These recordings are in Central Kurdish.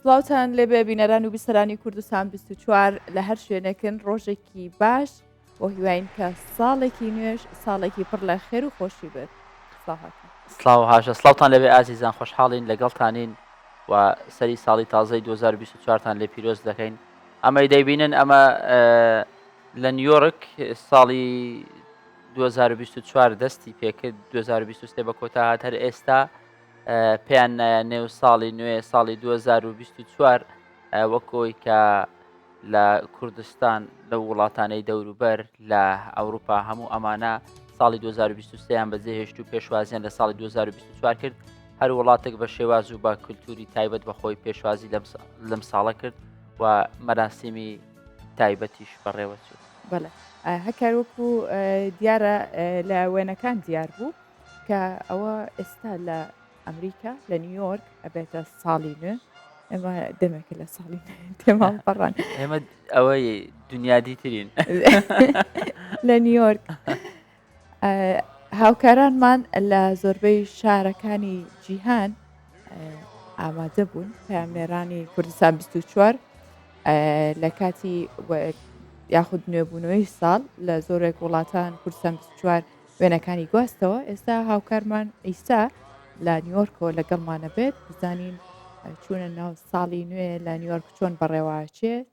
سڵاوتان لێبێ بینەران و بیسەرانی کوردستان 24 لە هەر شوێنەکەن ڕۆژێکی باش بۆ هیواین کە ساڵێکی نوێش ساڵێکی پڕ لە خێر و خۆشی بێت. سڵاو هاشە سڵاوتان لەبێ ئازیزان خۆشحاڵین لەگەڵتانین و سەری ساڵی تازەی 2024تان لێ پیرۆز دەکەین. ئەمەی دەیبینن ئەمە لە نیویۆرک ساڵی 2024 دەستی پێکرد 2023 بە کۆتا هات هەر ئێستا پێیان نێو ساڵی نوێ ساڵی 2024 وەکۆی کە لە کوردستان لە وڵاتانەی دەوروبەر لە ئەوروپا هەموو ئەمانە ساڵی 2023یان بەجێهێشت و پێشوازیان لە ساڵی 2024 کرد. هەر وڵاتێک بە شێواز و بە کولتوری تایبەت بەخۆی پێشوازی لەم ساڵە کرد و مەراسیمی تایبەتیش بەڕێوە چوو. بەڵێ هەکار وەکو دیارە لە وێنەکان دیار بوو کە ئەوە ئێستا لە ئەمریکا لە نیویۆرک ئەبێتە ساڵی نوێ. ئێمە دەمێکە لە ساڵی تێماڵ پەڕان ئێمە ئەوەی دنیادی ترین لە نیویۆرک. هاوکارانمان لە زۆربەی شارەکانی جیهان ئامادە بوون پامێرانی کوردستان 24 لە کاتی یاخود نوێبوونەوەی ساڵ لە زۆرێک وڵاتان کوردستان 24 وێنەکانی گواستەوە. ئێستا هاوکارمان ئیسا لە نیویۆرکۆ لەگەڵمانە بێت بزانین چوونە ناو ساڵی نوێ لە نیویۆرک چۆن بەڕێواچێت.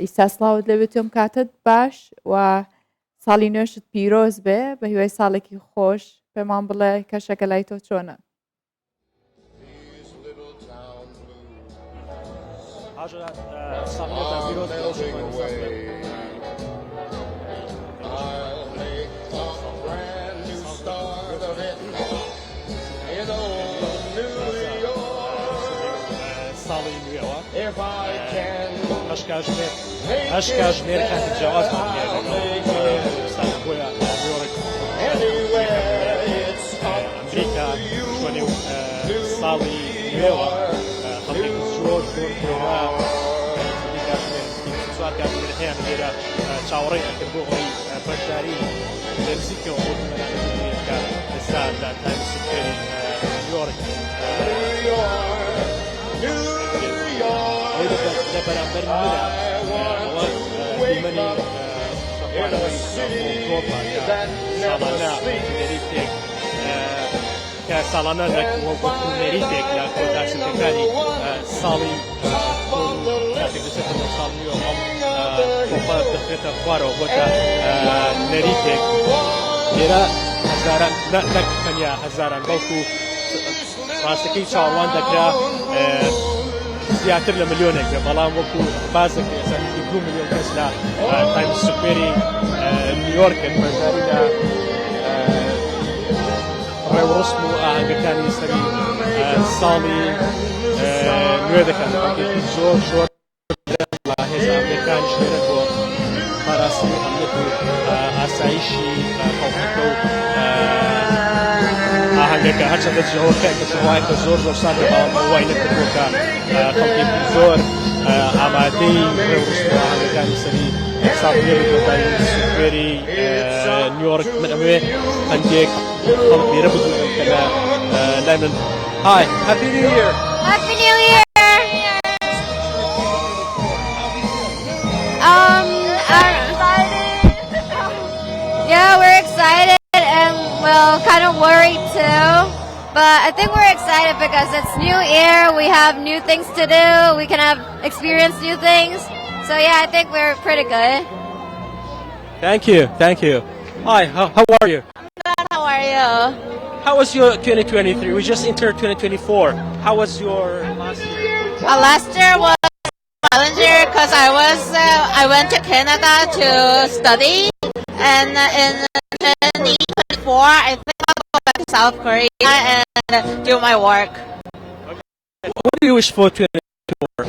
ئیستا سڵاوت لەبێت تۆم کاتت باش و ساڵی نوێشت پیرۆز بێ بە هیوای ساڵێکی خۆش. پێمان بڵێ کەشەکە لای تۆ چۆنە؟ هەشکاژمێر کاتی جیاواز ئەمریکا شوێنێ ساڵی نوێوە خەڵکی زۆر زۆر هەیە لێرە چاوەڕێی ئەکرد بۆ ئەوەی بەشداری لە نزیکەوە بۆ کە ئێستا لە تایم سکوێری نیویۆرک لە بەرامبەر منە ئەوە دیمەنی نەریتێک کە ساڵانە نەریتێک لە کۆتاسەکانی ساڵی ساڵ دەخرێتە خوارەوە بۆتە نەریتێک لێرە هەزاران نەکەنیا هەزاران بەڵکو ڕاستەکەی چاوەڕوان دەکرا زیاتر لە ملیۆنێک بێ بەڵام وەکو بازێک ئێستا 2 ملیۆن کەس لە تایم سکوێری نیویۆرکن بەشداری لە ڕێوەڕسم و ئاهەنگەکانی سەری ساڵی نوێ دەکەن. زۆر هێز ئەمریکانیش لێرە بۆ پاراستنی ئەمنیەت و ئاسایشی خەڵکەکە و ئاهەنگەکە هەرچەندە جەوەکە کە شەوایەکە زۆر سادە وای نەکردبووە کە خەڵکێکی زۆر ئامادەی ڕێوەڕسم و ئاهەنگەکانی سەری ساڵی نوێ سکوێری نیویۆرک من ئەمەوێ هەندێک خەڵک لێرە بزورن کە لای من Hi, Happy New Year! Happy New Year! Yeah, we're excited and well, kind of worried too. But I think we're excited because it's new year. We have new things to do. We can experience new things. So yeah, I think we're pretty good. Thank you. Hi, how are you? I'm good. How are you? How was your 2023? We just entered 2024. How was your last year? Last year was challenging because I went to Canada to study, and in 2024 I think I'll go back to South Korea and do my work. Okay. What do you wish for 2024?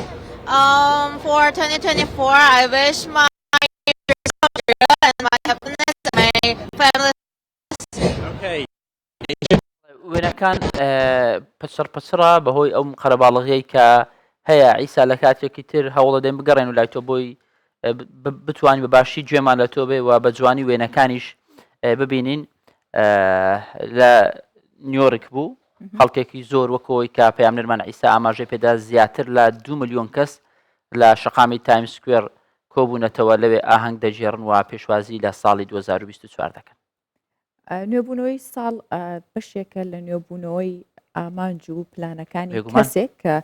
For 2024 I wish my and my happiness and my family. Okay. وێنەکان پچڕ بەهۆی ئەو قەرەباڵغەی کە هەیە ئیسا لە کاتێکی تر هەوڵە دەین بگەڕێن و لای تۆ بۆی بتوانین بە باشی گوێمان لە تۆ بێ و بە جوانی وێنەکانیش ببینین. لە نیویۆرک بوو خەڵکێکی زۆر وەکەوەی کە پەیامبەرمان عیسا ئاماژەی پێدا زیاتر لە 2 ملیۆن کەس لە شەقامی تایم سکوێر کۆبوونەتەوە لەوێ ئاهەنگ دەژێڕن و پێشوازی لە ساڵی 2024 دەکەن. نوێبوونەوەی ساڵ بەشێکە لە نوێبوونەوەی ئامانج و پلانەکانی کەسێک کە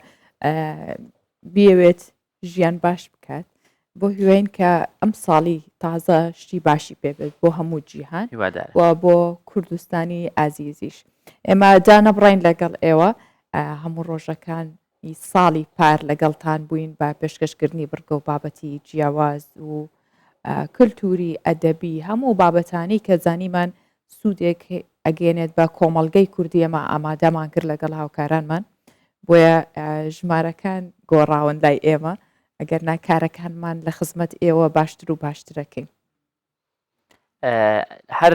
بیاوێت ژیان باش بکات بۆ هیوێن کە ئەم ساڵی تازە شتی باشی پێبێت بۆ هەموو جیهان و بۆ کوردستانی ئازیزیش. ئێمە دانەبڕین لەگەڵ ئێوە هەموو ڕۆژەکانی ساڵی پار لەگەڵتان بووین بە پێشکەشکردنی بڕگە و بابەتی جیاواز و کللتوری ئەدەبی هەموو بابەتانی کە زانیمان سوودێک ئەگەێنێت بە کۆمەڵگەی کوردی ئەمە ئامادەمان کرد لەگەڵ هاوکارانمان بۆیە ژمارەکان گۆڕاون لای ئێمە ئەگەر ناکارەکانمان لە خزمەت ئێوە باشتر و باشترەکەین. هەر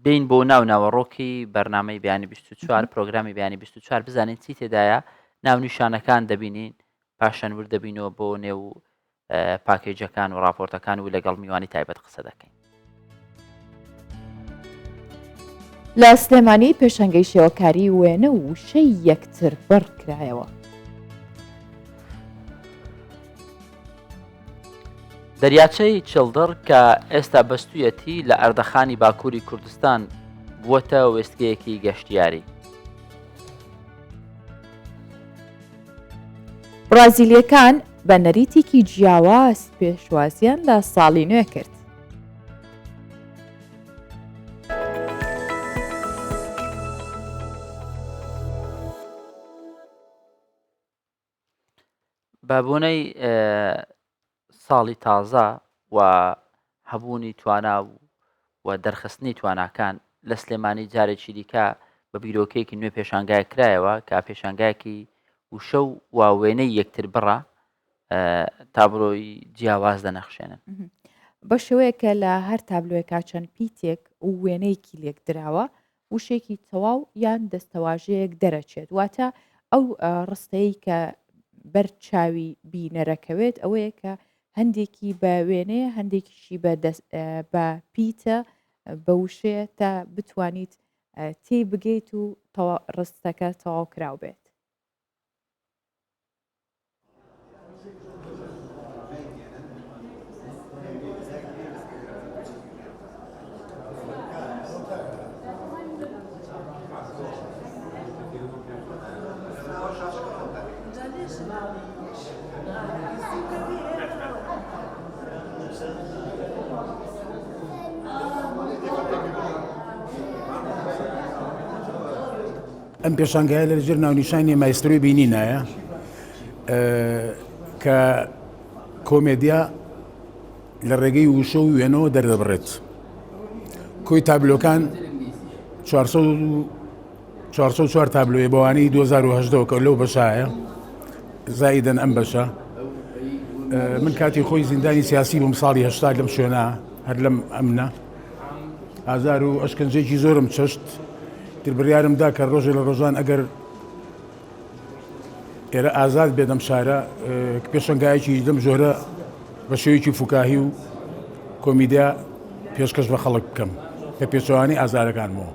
بین بۆ ناوناوەڕۆکی بەرنامەی بیانی 24 پرۆگرامی بیانی 24 بزانین چی تێدایە ناونیشانەکان دەبینین پاشان ور دەبینەوە بۆ نێو پاکێجەکان و راپۆرتەکان و لەگەڵ میوانی تایبەت قسە دەکەین. لە سلێمانی پێشەنگەی شێوەکاری وێنە و شەی یەکتر بڕ کرایەوە. دەریاچەی چڵدڕ کە ئێستا بەستویەتی لە ئەردەخانی باکووری کوردستان بووەتە وێستگەیەکی گەشتیاری. برازیلیەکان بە نەریتێکی جیاواز پێشوازیان لە ساڵی نوێ کرد. بابوونەی ساڵی تازە و هەبوونی توانا و دەرخستنی تواناکان لە سلێمانی جارێکی دیکە بە بیرۆکەیەکی نوێ پێشانگای کرایەوە کە پێشانگایەکی وشە و واوێنەی یەکتر بڕە تابلۆی جیاواز دەنەخشێنن بە شێوەیەکە لە هەر تابلۆیەکە چەند پیتێک و وێنەیەکی لێک دراوە وشێکی تەواو یان دەستەواژەیەک دەرەچێت واتە ئەو ڕستەی کە بەر چاوی بینەرەکەوێت ئەوەیە کە هەندێکی بە وێنەیە هەندێکیشی بە پیتە بە وشەیە تا بتوانیت تێ بگەیت و ڕستەکە تەواو کراو بێت. ئەم پێشانگایە لە ژێر ناونیشانی مایسترۆی بینینایە کە کۆمێدیا لە ڕێگەی وشە و وێنەوە دەردەبڕێت. کۆی تابلۆکان 404 تابلۆیە بەوانەی 2010 کە لەو بەشایە زایدەن ئەم بەشە. من کاتی خۆی زیندانی سیاسی بووم ساڵی 80 لەم شوێنە هەر لەم ئەمنە ئازار و ئەشکەنجێکی زۆرم چەشت بڕیارمدا کە ڕۆژێ لە ڕۆژان ئەگەر ئێرە ئازاد بێدەم شارە پێشەنگایەکی دەم ژۆرە بە شێوەیەکی فوکاهی و کۆمیدیا پێشکەش بە خەڵک بکەم کە پێچەوانی ئازارەکانمەوە.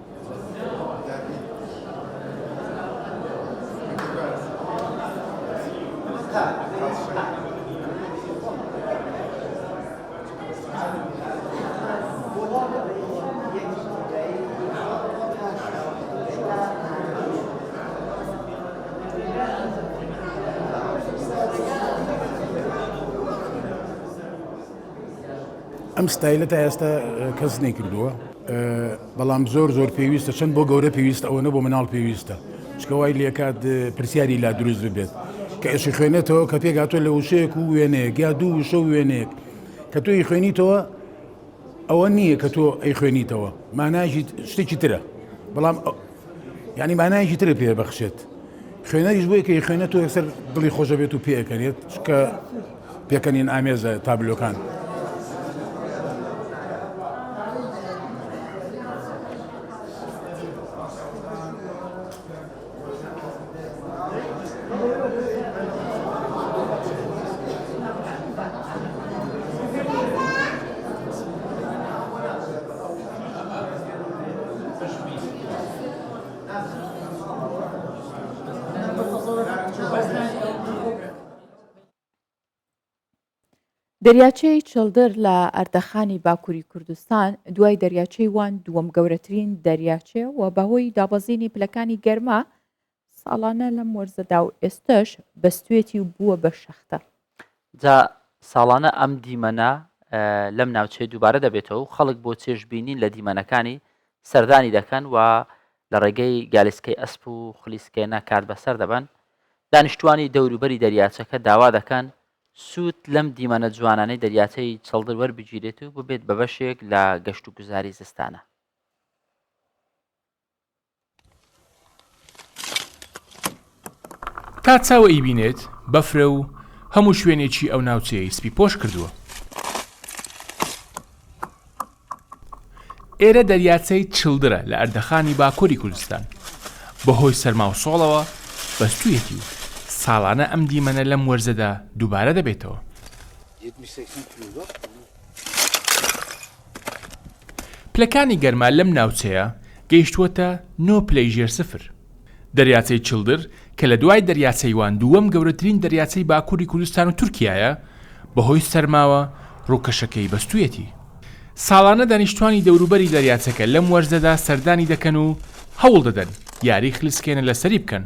ئەم ستایلە تا ئێستا کەس نەیکردووە بەڵام زۆر پێویستە چەند بۆ گەورە پێویستە ئەوە نە بۆ مناڵ پێویستە چکە وای لێکات پرسیاری لا دروست ببێت کە ئێشی خوێنێتەوە کە پێگاتۆ لە وشەیەک و وێنەیەک یا دوو وشە و وێنەیەک کە تۆ ئەی خوێنیتەوە ئەوە نییە کە تۆ ئەی خوێنیتەوە مانایشی شتێکی ترە بەڵام یعنی مانایشی ترە پێ بەخشێت خوێنەریش بۆیە کە ئەی خوێنێت و یەکسەر دڵی خۆشە بێت و پێەکەنێت چکە پێکەنین ئامێزە تابلۆکان. دەریاچەی چڵدر لە ئەردەخانی باکووری کوردستان دوای دەریاچەی وان دووەم گەورەترین دەریاچێ و بەهۆی دابەزینی پلەکانی گەرما ساڵانە لەم وەرزەدا و ئێستش بەستوێتی و بووە بە شەختە. جا ساڵانە ئەم دیمەنە لەم ناوچەی دووبارە دەبێتەوە و خەڵک بۆ چێژبینین لە دیمەنەکانی سەردانی دەکەن و لە ڕێگەی گالیسکەی ئەسپ و خلیسکێنە کات بەسەر دەبن. دانیشتوانی دەوروبەری دەریاچەکە داوا دەکەن سوود لەم دیمەنە جوانانەی دەریاچەی چڵدر وەربگیرێت و ببێت بە بەشێک لە گەشت و گوزاری زستانە. تا چاوە ئیبینێت بەفرە و هەموو شوێنێکی ئەو ناوچەیە سپی پۆش کردووە. ئێرە دەریاچەی چڵدرە لە ئەردەخانی باکووری کوردستان بەهۆی سەرما و سۆڵەوە بەستوویەتی و ساڵانە ئەم دیمەنە لەم وەرزەدا دووبارە دەبێتەوە. پلەکانی گەرما لەم ناوچەیە گەیشتووەتە 9.0 دەریاچەی چڵدر کە لە دوای دەریاچەی وان دووەم گەورەترین دەریاچەی باکووری کوردستان و تورکیایە بەهۆی سەرماوە ڕووکەشەکەی بەستوویەتی. ساڵانە دانیشتوانی دەوروبەری دەریاچەکە لەم وەرزەدا سەردانی دەکەن و هەوڵ دەدەن یاری خلیسکێنە لەسەری بکەن.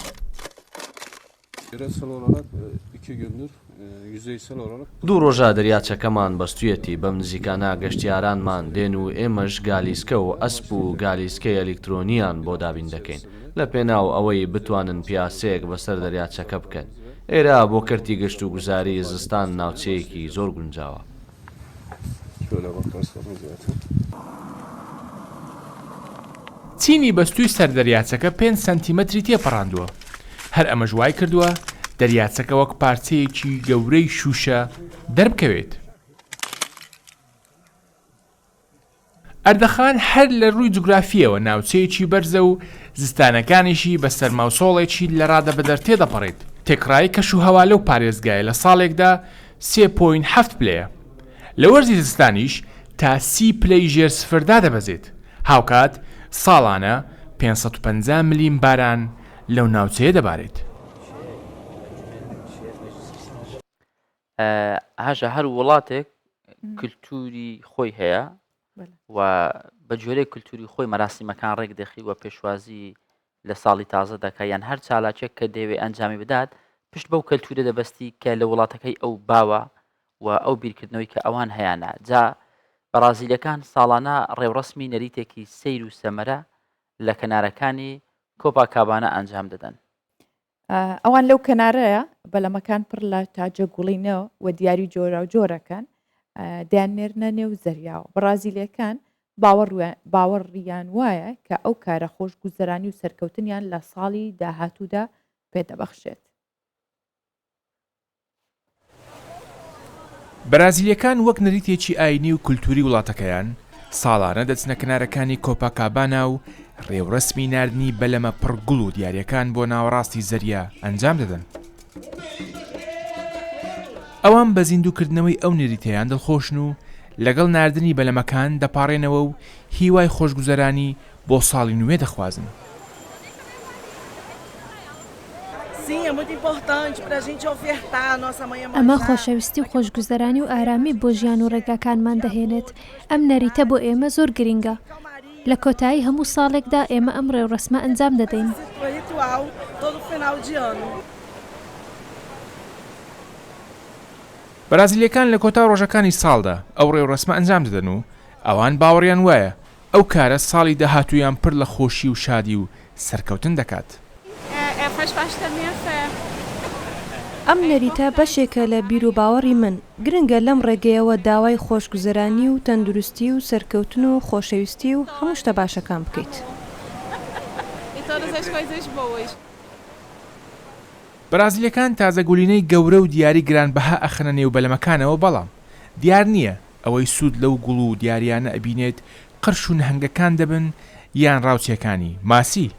دوو ڕۆژە دەریاچەکەمان بەستوویەتی بەم نزیکانە گەشتیارانمان دێن و ئێمەش گالیسکە و ئەسپ و گالیسکەی ئەلیکترۆنیان بۆ دابین دەکەین لە پێناو ئەوەی بتوانن پیاسەیەک بەسەر دەریاچەکە بکەن. ئێرە بۆ کەرتی گەشت و گوزاری زستان ناوچەیەکی زۆر گونجاوە. چینی بەستووی سەردەریاچەکە 5 سانتیمەتری تێپەڕاندووە. هەر ئەمە ژوای کردووە دەریاچەکە وەک پارچەیەکی گەورەی شوشە دەربکەوێت. ئەردەخان هەر لە ڕووی جوگرافیەوە ناوچەیەکی بەرزە و زستانەکانیشی بە سەرماوسۆڵێکی لە ڕادەبەدەر تێدەپەڕێت. تێکڕایی کەش و هەوا لەو پارێزگایە لە ساڵێکدا 3.7 پلەیە. لە وەرزی زستانیش تا 30 پلەی ژێر سفردا دەبەزێت. هاوکات ساڵانە 550 ملیم باران لەو ناوچەیە دەبارێت. هەژە هەر وڵاتێک کللتوری خۆی هەیە و بە جۆرەی کللتوری خۆی مەراسیمەکان ڕێک دەخی و پێشوازی لە ساڵی تازە دەکە یان هەر چالاکێک کە دەوێ ئەنجامی بدات پشت بەو کەلتورە دەبەستی کە لە وڵاتەکەی ئەو باوە و ئەو بیرکردنەوەی کە ئەوان هەیەە. جا بەرازیلەکان ساڵانە ڕێوڕسمی نەریتێکی سەیر و سەمەرە لە کەنارەکانی کۆپاکابانە ئەنجام دەدەن. ئەوان لەو کەنارەیە بەلەمەکان پڕ لە تاجە گوڵینەوە و دیاری جۆرا و جۆرەکان دایانێرنە نێو زەریاوە. بەرازیلەکان باوەڕیان وایە کە ئەو کارە خۆش گوزەرانی و سەرکەوتنیان لە ساڵی داهاتوودا پێدەبەخشێت. بەرازیلیەکان وەک نەریتێکی ئاینی و کولتوری وڵاتەکەیان ساڵانە دەچنە کەنارەکانی کۆپاکابانا و ڕێوڕسمی ناردنی بەلەمە پڕگوڵ و دیاریەکان بۆ ناوەڕاستی زەریا ئەنجام دەدەن. ئەوان بە زیندووکردنەوەی ئەو نەریتەیان دڵخۆشن و لەگەڵ ناردنی بەلەمەکان دەپاڕێنەوە و هیوای خۆشگوزەرانی بۆ ساڵی نوێ دەخوازن. ئەمە خۆشەویستی و خۆشگوزەرانی و ئارامی بۆ ژیان و ڕێگاکانمان دەهێنێت. ئەم نەریتە بۆ ئێمە زۆر گرنگە. لە کۆتایی هەموو ساڵێکدا ئێمە ئەم ڕێوڕسمە ئەنجام دەدەین. بەرازیلیەکان لە کۆتا ڕۆژەکانی ساڵدا ئەو ڕێوڕسمە ئەنجام دەدەن و ئەوان باوەڕیان وایە ئەو کارە ساڵی داهاتوویان پڕ لە خۆشی و شادی و سەرکەوتن دەکات. ئەم نەریتە بەشێکە لە بیر و باوەڕی من. گرنگە لەم ڕێگەیەوە داوای خۆشگوزەرانی و تەندروستی و سەرکەوتن و خۆشەویستی و هەموو شتە باشەکان بکەیت. بەرازیلیەکان تازەگولینەی گەورە و دیاری گرانبەها ئەخەنە نێو بەلەمەکانەوە، بەڵام دیار نییە ئەوەی سوود لەو گوڵ و دیاریانە ئەبینێت قرش و نەهنگەکان دەبن یان ڕاوچیەکانی ماسی.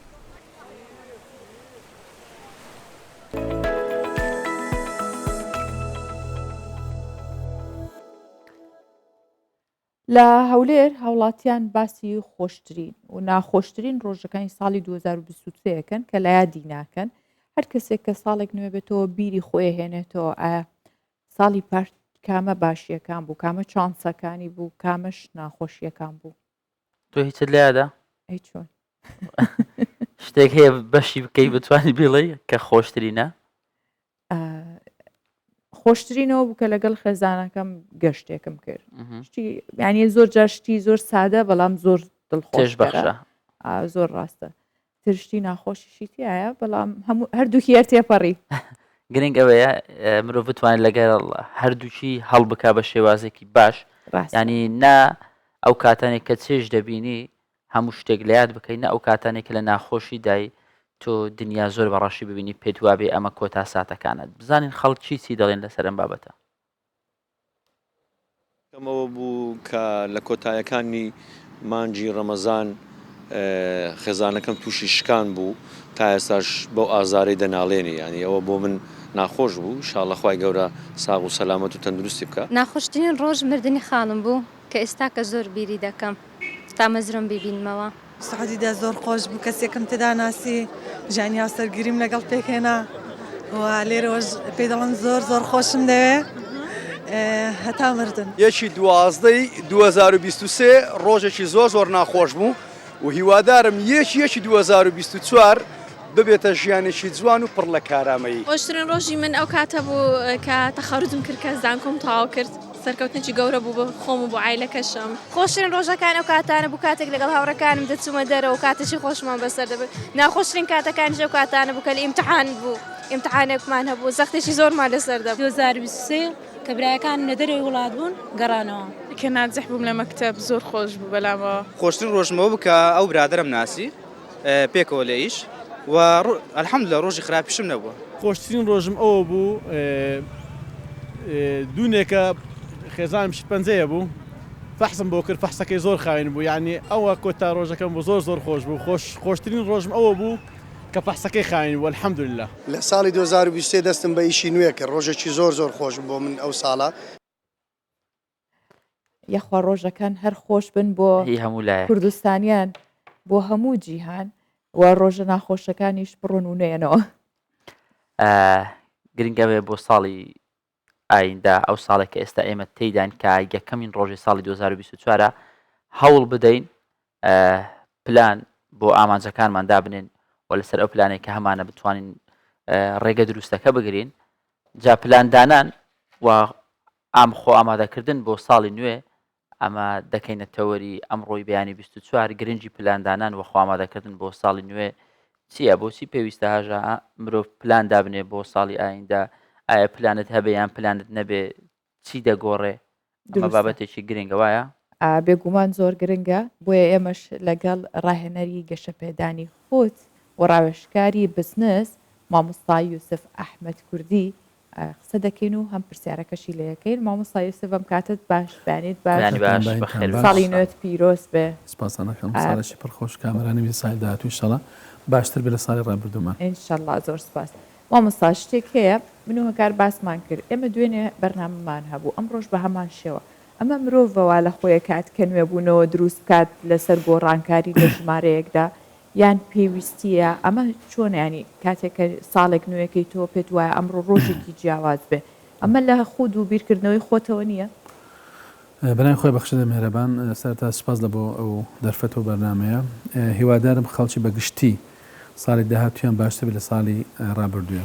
لە هەولێر هاوڵاتیان باسی خۆشترین و ناخۆشترین ڕۆژەکانی ساڵی 2023یەکەن کە لە یادی ناکەن. هەر کەسێک کە ساڵێک نوێ بێتەوە بیری خۆی هێنێتەوە ئایا ساڵی کامە باشیەکان بوو کامە چانسەکانی بوو کامەش ناخۆشیەکان بوو تۆ هیچت لایەدا ئەی چۆن شتێک هەیە بەشی بکەی بتوانانی بڵێ کە خۆشترینە خۆشترینەوە بوو کە لەگەڵ خێزانەکەم گەشتێکم کرد یعنی زۆر جاشتی زۆر سادە بەڵام زۆر دڵخۆش بەخشە زۆر ڕاستە ترشتی ناخۆشیشیتیایە بەڵام هەردووکی هەر تێپەڕی گرنگ ئەوەیە مرۆڤ بتوانێت لەگەڵ هەردووچی هەڵ بکا بە شێوازێکی باش ینی نا ئەو کاتانێک کە چێژ دەبینی هەموو شتێک لە یاد بکەین ئەو کاتانێک لە ناخۆشی دای تۆ دنیا زۆر بەڕاشی ببینی پێت وابێ ئەمە کۆتا ساتەکانت بزانین خەڵکی چی دەڵێن لەسەر ئەم بابەتە ئەمەوە بوو کە لە کۆتایەکانی مانجی ڕەمەزان خێزانەکەم تووشی شکان بوو تا ئێستاش بەو ئازارەی دەناڵێنی ینی ئەوە بۆ من ناخۆش بوو انشاءالله خوای گەورە ساغ و سەلامەت و تەندروستی بکە ناخۆشترین ڕۆژ مردنی خاڵم بوو کە ئێستا کە زۆر بیری دەکەم تا مەزرم ببینمەوە سعودیدا زۆر خۆش بوو کەسێکم تدا ناسی ژانیا سەرگیریم لەگەڵ پێکێنا و لێرەوەش پێی دەڵێن زۆر خۆشم دەوێ هەتا مردن یەکی 2023 ڕۆژێکی زۆر ناخۆش بوو و هیوادارم یەکی 2024 ببێتە ژیانێکی جوان و پڕ لە کارامەیی خۆشترین ڕۆژی من ئەو کاتە بوو کە تەخەڕوجم کرد کە زانکۆم تەواو کرد سەرکەوتنێکی گەورە بوو بە خۆم و بۆ عایلەکەشم خۆشترین ڕۆژەکان ئەو کاتانە بوو کاتێک لەگەڵ هاوڕەکانم دەچوومە دەرەوە کاتێکی خۆشمان بەسەر دەبێت ناخۆشترین کاتەکانیش ئەو کاتانە بوو کە لە ئیمتحان بوو ئیمتحانێکمان هەبوو زەختێکی زۆرمان لەسەر دەبوو 2023 کە برایەکانم لە دەرەوەی وڵات بوون گەڕانەوە کە ناجەح بووم لە مەکتەب زۆر خۆش بوو بەلامەوە خۆشترین ڕۆژمەوە بوو کە ئەو برادرم ناسی پێکەوە لە ئیش و الحەمدولillah ڕۆژی خراپیشم نەبووە خۆشترین ڕۆژم ئەوە بوو دوونێکە خێزانم شت پەنجەیە بوو فەحسم بۆ کرد فەحسەکەی زۆر خاوین بوو یعنی ئەوە کۆتا ڕۆژەکەم بۆ زۆر خۆش بوو خۆشترین ڕۆژم ئەوە بوو کە فەحسەکەی خاوین بوو الحەمدولillah لە ساڵی 2023 دەستم بە ئیشی نوێ کرد ڕۆژێکی زۆر خۆش بۆ من ئەو ساڵە یەخوا ڕۆژەکان هەر خۆش بن بۆ کوردستانیان بۆ هەموو جیهان و ڕۆژە ناخۆشەکانیش بڕۆن و نێنەوە گرنگەوێ بۆ ساڵی ئایندا ئەو ساڵێک کە ئێستا ئێمە تێیدان کە یەکەمین ڕۆژی ساڵی 2024 هەوڵ بدەین پلان بۆ ئامانجەکانمان دابنێن و لەسەر ئەو پلانێک کە هەمانە بتوانین ڕێگە دروستەکە بگرین جا پلاندانان و خۆ ئامادەکردن بۆ ساڵی نوێ ئەمە دەکەینە تەوەری ئەمڕۆی بەیانی 24 گرنگی پلاندانان و خۆ ئامادەکردن بۆ ساڵی نوێ چییە بۆچی پێویستە هاژە مرۆڤ پلان دابنێ بۆ ساڵی ئایندا ئایا پلانت هەبێ یان پلانت نەبێ چی دەگۆڕێ ئەمە بابەتێکی گرنگە وایە بێگومان زۆر گرنگە بۆیە ئێمەش لەگەڵ ڕاهێنەری گەشەپێدانی خۆت و ڕاوێژکاری بزنس مامۆستا یوسف ئەحمەد کوردی قسە دەکەین و هەم پرسیارەکەشی لەکەین مامۆستا یوسف ئەم کاتت باش بێنیت ساڵی نوێت پیرۆز بێ سپاسانەکەم ساڵێکی پڕخۆش کامەرانی سای داهاتوو ئینشەڵا باشتر بێ لە ساڵی ڕابردوومان ئینشەڵا زۆر سپاس مامۆستا شتێک هەیە من و هەکار باسمان کرد ئێمە دوێنێ بەرنامەمان هەبوو ئەم ڕۆژ بە هەمان شێوە ئەمە مرۆڤەوە لە خۆیە کات کە نوێبوونەوە دروست کات لەسەر گۆڕانکاری لە ژمارەیەکدا یان پێویستیە ئەمە چۆنیانی کاتێک کە ساڵێک نوێەکەی تۆ پێت وایە ئەمڕۆ ڕۆژێکی جیاواز بێ ئەمە لە خود و بیرکردنەوەی خۆتەوە نییە بەنای خۆی بەخشدە مهرەبان سەرتا سپاس لە بۆ ئەو دەرفەتەوە بەرنمەیە هیوادارم خەڵکی بەگشتی ساڵی داهاتویان باشتر بێت لە ساڵی ڕابردووە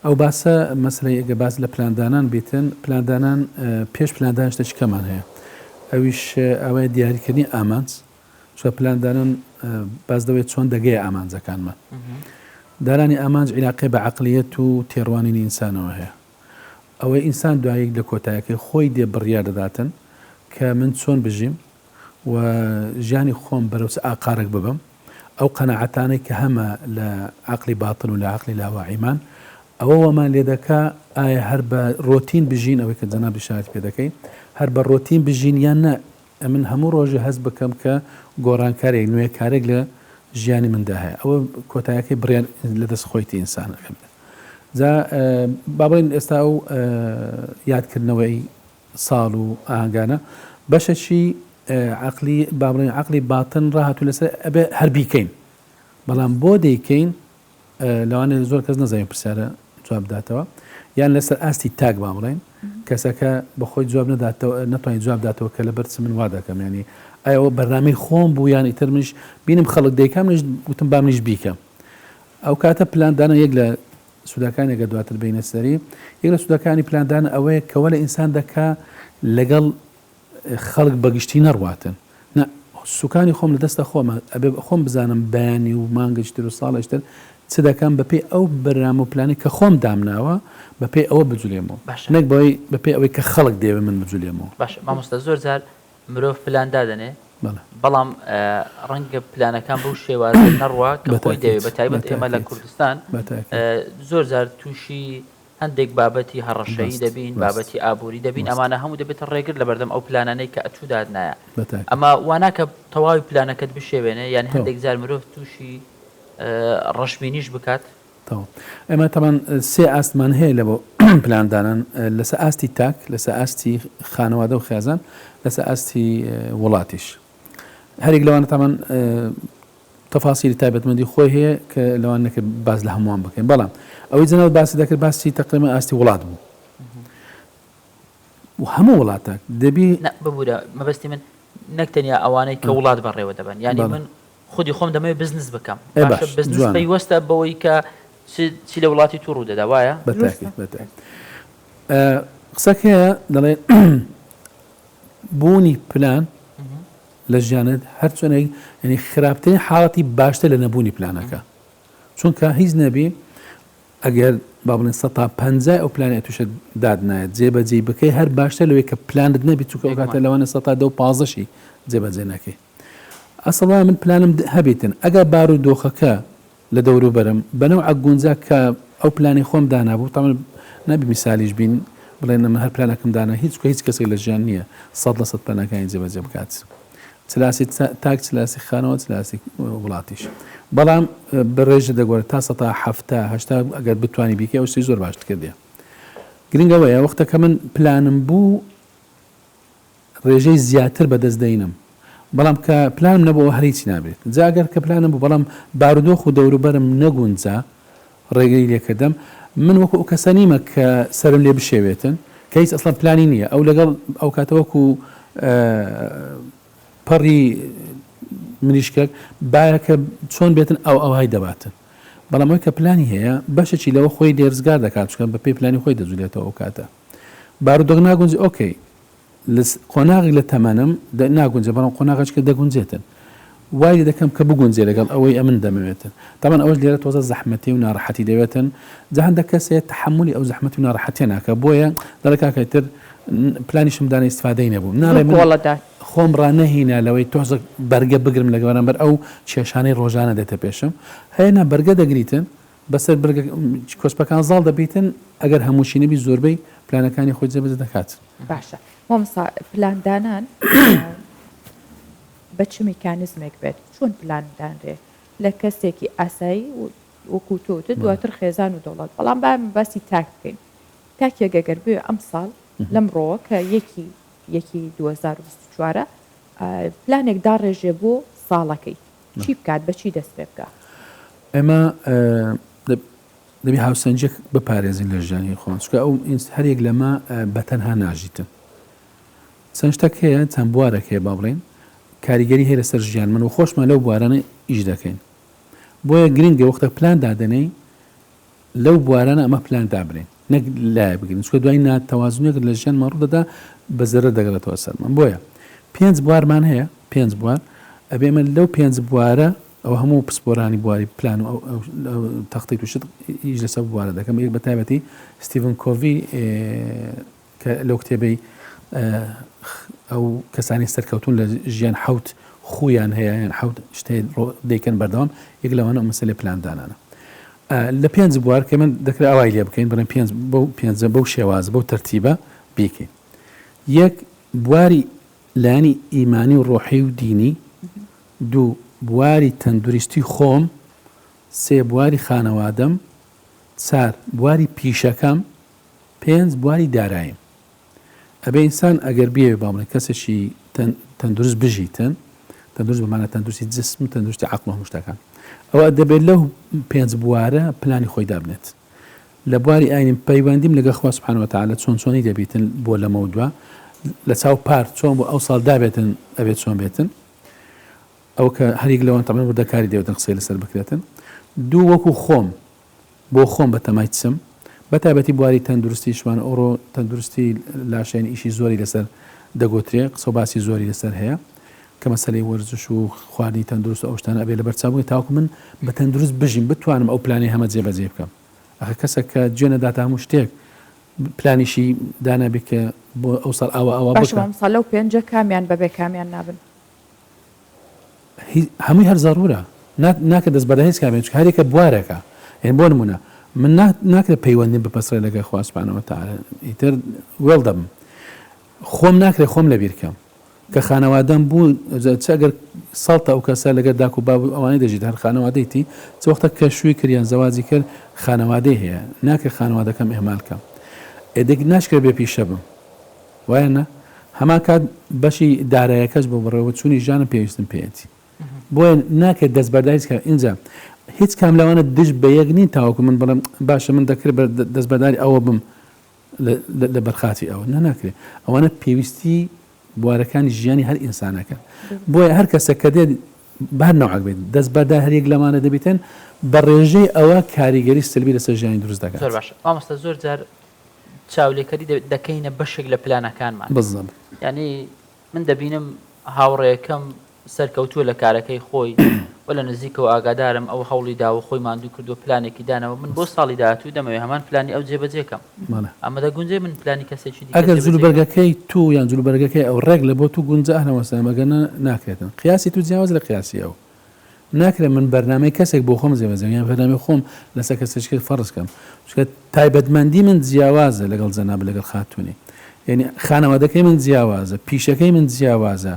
ئەو باسە مەسلەی ئەگە باس لە پلاندانان بیتن پلاندانان پێش پلاندان شتێکی کەمان هەیە ئەویش ئەوەیە دیاریکردنی ئامانج چۆ پلاندانان باز دەوێت چۆن دەگەیە ئامانجەکانمان دارانی ئامانج عیلاقی بە عەقلیەت و تێڕوانینی ئینسانەوە هەیە ئەوەی ئینسان دوایەک لە کۆتایەکەی خۆی دێ بڕیار دەداتن کە من چۆن بژیم و ژیانی خۆم بەرەوس ئاقارێک ببم ئەو قەنەعەتانەی کە هەمە لە عەقلی باتن و لە عەقلی لاواعیمان ئەوە وەمان لێ دەکا ئایا هەر بە ڕۆتین بژین ئەوەی کە جەناب ئیشارەت پێ دەکەین هەر بە ڕۆتین بژین یان نە من هەموو ڕۆژە هەست بکەم کە گۆڕانکارێک نوێ کارێک لە ژیانی مندا هەیە ئەوە کۆتایەکەی بڕیان لە دەست خۆیتی ئینسانەکەم جا با بڵێن ئێستا ئەو یادکردنەوەی ساڵ و ئاهەنگانە بەشەکی عەقلی با بڵێن عەقلی باتن ڕاهاتوو لەسەر ئەبێ هەر بیکەین بەڵام بۆ دەیکەین لەوانەیە زۆر کەس نەزانێت پرسیارە جواب بداتەوە یان لەسەر ئاستی تاک با بڵێن کەسەکە بەخۆی جواب ناتوانین جواب داتەوە کە لە بەرچ من وا دەکەم ینی ئەوە بەرنامەی خۆم بوو یان ئیتر منش بینم خەڵک دەیکە منش وتم با منیش بیکەم ئەو کاتە پلاندانە یەک لە سوودەکانێکە دواتر بینە سەری یەک لە سوودەکانی پلاندانە ئەوەیە کەوە لە ئینسان دەکا لەگەڵ خەڵک بەگشتی نەڕواتن سوکانی خۆم لە دەستە خۆمە ئەبێ خۆم بزانم بەیانی و مانگەشتر و ساڵشتر چ دەکەم بەپێی ئەو بەرنامە و پلانی کە خۆم دامناوە بەپێی ئەوە بجولێمەوە نەک بەوەی بەپێی ئەوەی کە خەڵک دێوێ من بجولێمەوە باش مامۆستا زۆر جار مرۆڤ پلاندا دەنێ بەڵام ڕەنگە پلانەکان بەو شێوازە نەڕوا کە خۆی دەوێت بە تایبەت ئێمە لە کوردستان زۆر جار تووشی هەندێک بابەتی هەڕەشەیی دەبین بابەتی ئابووری دەبین ئەمانە هەموو دەبێت ڕێگر لە بەردەم ئەو پلانانەی کە ئەچوو دادنایە ئەمە واناکە تەواوی پلانەکەت بشێوێنێ یان هەندێک جار مرۆڤ تووشی ڕەشبینیش بکات ئێمە تەمان سێ ئاستمان هەیە لە بۆ پلاندانان لەسەر ئاستی تاک لەسەر ئاستی خانەوادە و خێزان لەسەر ئاستی وڵاتیش هەرێک لەوانە تامان تەفاسیلی تایبەتمەندی خۆی هەیە کە لەوانەکە باز لە هەمووان بکەین بەڵام ئەوەی جەناب باسی دەکرد باسی تەقریبا ئاستی وڵات بوو و هەموو وڵاتێک دەبی ببوورە مەبەستی من نەکتەنیا ئەوانەی کە وڵات بەڕێوە دەبن ینی من خودی خۆم دەمەوێت بزنس بکەم بزنس پەیوەستە بەوەی کە چی لە وڵاتی تو ڕوودەدا وایە قسەکەیە دەڵێ بوونی پلان لە ژیانت هەرچۆنێک ینی خراپترین حاڵەتی باشتر لە نەبوونی پلانەکە چونکە هیچ نەبی ئەگەر با بڵێن 150 ئەو پلانێت تووشە دادنایەت جێبەجێ بکەی هەر باشتر لەوەی کە پلانت نەبی چونکە ئەو کاتە لەوانە 115 جێبەجێ نەکەی ئەسڵا من پلانم هەبێتن ئەگەر بارودۆخەکە لە دەوروبەرم بەنەو ئەگونجا کە ئەو پلانی خۆم دانابوو تامان نابی میسالیش بین بڵێن من هەر پلانەکەم دانا هیچ کەسێک لە ژیان نییە 100% پلانەکانی جێبەجێ بکات چلاسی تاک چلاسی خانەوە چلاسی وڵاتیش بەڵام بەڕێژە دەگوەرە تا 170 ئەگەر بتوانی بیکە ئەوستی زۆر باش کردێ گرنگەوەیە وەختەکە من پلانم بوو ڕێژەی زیاتر بەدەستدەینم بەڵام کە پلانم نەبەوە هەریچی نابێت جاگەر کە پلانم بوو بەڵام بارودۆخ و دەوروبەرم نەگونجا ڕێگەی لێکردم من وەکو ئەو کەسانیمە کە سرم لێ بشێوێتن کە هیچ ئەسڵان پلانی نییە ئەو لەگەڵ ئەو کاتەوەکو پەڕی مریشکە باەکە چۆن بێتن ئەوهای دەباتن بەڵام ئەوەی کە پلانی هەیە بەشێکی لەوە خۆی دێرزگار دەکات چکەن بە پێی پلانی خۆی دەجولێتەوە ئەو کاتە بارودۆخ ناگونجی ئۆکەی قۆناغی لە تەمەنم ناگونجێ بەڵام قۆناغەچکە دەگونجێتن وای دەکەم کە بگونجێ لەگەڵ ئەوەی ئەمن دەمەوێتن تامان ئەوەش لێرە تۆزە زەحمەتی و ناڕەحەتی دەوێتن جا هەندێک کەسێت تحملی ئەو زەحمەتی و ناڕەحەتیە ناکە بۆیە دەڵێ کاکەتر پلانیشم دانە ئیسفادەی نەبوو ناڵێ خۆم ڕانەهینە لەوەی تۆزە بەرگە بگرم لەگەوەرم بەر ئەو کێشانەی ڕۆژانە دێتە پێشم هەیە بەرگە دەگریتن بەسەر کۆسپەکان زاڵ دەبیتن ئەگەر هەمووشی نەبی زۆربەی پلانەکانی خۆی جێبەجێ دەکات باشە مامۆستا پلاندانان بە چ میکانیزمێک بێت چۆن پلاندانرێ لە کەسێکی ئاسایی وەکو تۆتە دواتر خێزان و دەوڵات بەڵام باسی تاک بکەین تاکێگەگەر بێ ئەم ساڵ لەمڕۆوە کە یەکی 2024 پلانێک داڕێژێ بۆ ساڵەکەی چی بکات بەچی دەست پێ بکات ئێمە دەبی هاوسەنجێک بپارێزین لە ژیانی خۆن چکە ئەو هەرێک لەمە بەتەنها ناژیتن سنجتەک هەیە چەند بوارێک هەیە با بڵێن کاریگەری هەیە لەسەر ژیان من و خۆشمان لەو بوارانە ئیش دەکەین بۆیە گرنگە وەختە پلان دادنەی لەو بوارانە ئەمە پلان دابرین نەک لای بگرین چکە دوای ناتەوازنێک لە ژیانمان ڕوو دەدا بەزەرە دەگرێتەوە سەرمان بۆیە 5 بوارمان هەیە 5 بوار ئەبێ من لەو 5 بوارە ئەو هەموو پسپۆرانی بواری پلان و تەختی توشت ئیش لەسەر بوارە دەکەم یەک بە تایبەتی ستیڤن کۆڤی کە لەو کتێبەی ئەو کەسانی سەرکەوتون لە ژیان حوت خویان هەیە یان حوت شتێ دەیکەن بەردەوام یەک لەوانە مەسەلەی پلاندانانە لە 5 بوار کە من دەکرێت ئەوای لێ بکەین بڵێن 5 بەو شێوازە بەو تەرتیبە بیکەین یەک بواری لانی ئیمانی و ڕۆحی و دینی 2 بواری تەندروستی خۆم 3 بواری خانەوادەم 4 بواری پیشەکەم 5 بواری داراییم ئەبێ ئینسان ئەگەر بێ با بڵێن کەسێکی تەندروست بژیتن تەندروست بمانە تەندروستی جسم تەندروستی عەقڵ و هەموو شتەکان ئەوە دەبێت لەو 5 بوارە پلانی خۆی دابنێت لە بواری ئاینیم پەیوەندیم لەگە خوا سبحانه وتعالى چۆنی دەبیتن بۆ لەمە دووە لە چاو پار چۆن بۆ ئەو ساڵ دابێتن ئەبێت چۆن بێتن ئەو کە هەریک لەوان تەمەن وردەکاری دەوێتن قسەی لەسەر بکرێتن دوو وەکو خۆم بۆ خۆم بە تەمای چم بەتابەتی بواری تەندروستی شوان ئەوڕۆ تەندروستی لاشێن ئیشی زۆری لەسەر دەگوترێ قسە باسی زۆری لەسەر هەیە کە مەسەلەی وەرزش و خواردنی تەندروست ئەو شتانە ئەبێ لە بەرچاوبووی تاوکو من بە تەندروست بژیم بتوانم ئەو پلانی هەمە جێبەجێ بکەم ئەخە کەسە کە گوێ نەداتە هەموو شتێک پلانیشی دانابێت کە بۆ ئەو ساڵ ئەوە باشە ساڵ لەو پێنجە کامیان بەبێ کامیان نابن هەمووی هەر زەڕورە ناکە دەست بەدە هیچ کامێن هەرێکە بوارەکە هێن بۆ نمونە من ناکرێت پەیوەندیم بپەسرە لەگە خوا سبحانه وتعالى ئیتر وێڵ دەبم خۆم ناکرێت خۆم لەبیر بکەم کە خانەوادەم بوو ئەگەر ساڵتە ئەو کەسە لەگەر داک و باب ئەوانەی دەژیت هەر خانەوادەیتی چ وەختە کە شووی کردیان زەواجی کرد خانەوادەی هەیە ناکرێت خانەوادەکەم ئێمال بکەم ئێدێک ناشکرێت بێ پیشە بم وایە نە هەمان کات بەشی دارایەکەش بۆ بڕێوە چوونی ژانم پێویستم پێێتی بۆیە ناکرێت دەست بەرداریت کە اینجا هیچ کام لەوانە دژ بە یەک نین تاوەکو من بڵم باشە من دەکرێت دەست بەرداری ئەوە بم لە بەرخاتی ئەوە ناکرێت ئەوانە پێویستی بوارەکانی ژیانی هەر ئینسانەکە بۆیە هەر کەسە کە دێت بەر نەوەک بێت دەست بەردار هەرێک لەمانە دەبێتن بە ڕێژەی ئەوە کاریگەری سلبی لەسەر ژیانی دروست دەکات زۆر باش ئامۆستا زۆر جار چاولێکەری دەکەینە بەشێک لە پلانەکانمان بزڵ ینی من دەبینم هاوڕێیەکەم سەرکەوتووە لە کارەکەی خۆی و لە نزیکەوە ئاگادارم ئەو هەوڵی داوە خۆی ماندوو کردو پلانێکی دانەوە من بۆ ساڵی داهاتوو دەمەوێت هەمان پلانی ئەو جێبەجێکەم ئەمە دەگونجێ من پلانی کەسێکی ئەگەر جلوبەرگەکەی تو یان جلوبەرگەکەی ئەو ڕێک لە بۆ تو گونجە هەنەوەسە مەگەنە ناکرێتن قیاسی تو جیاواز لە قیاسی ئەو ناکرێت من بەرنامەی کەسێک بۆ خۆم جێبەجێ یان بەرنامەی خۆم لەسەر کەسێکی فەرز کەم چونکە تایبەتمەندی من جیاوازە لەگەڵ جەناب لەگەڵ خاتونی یعنی خانەوادەکەی من جیاوازە پیشەکەی من جیاوازە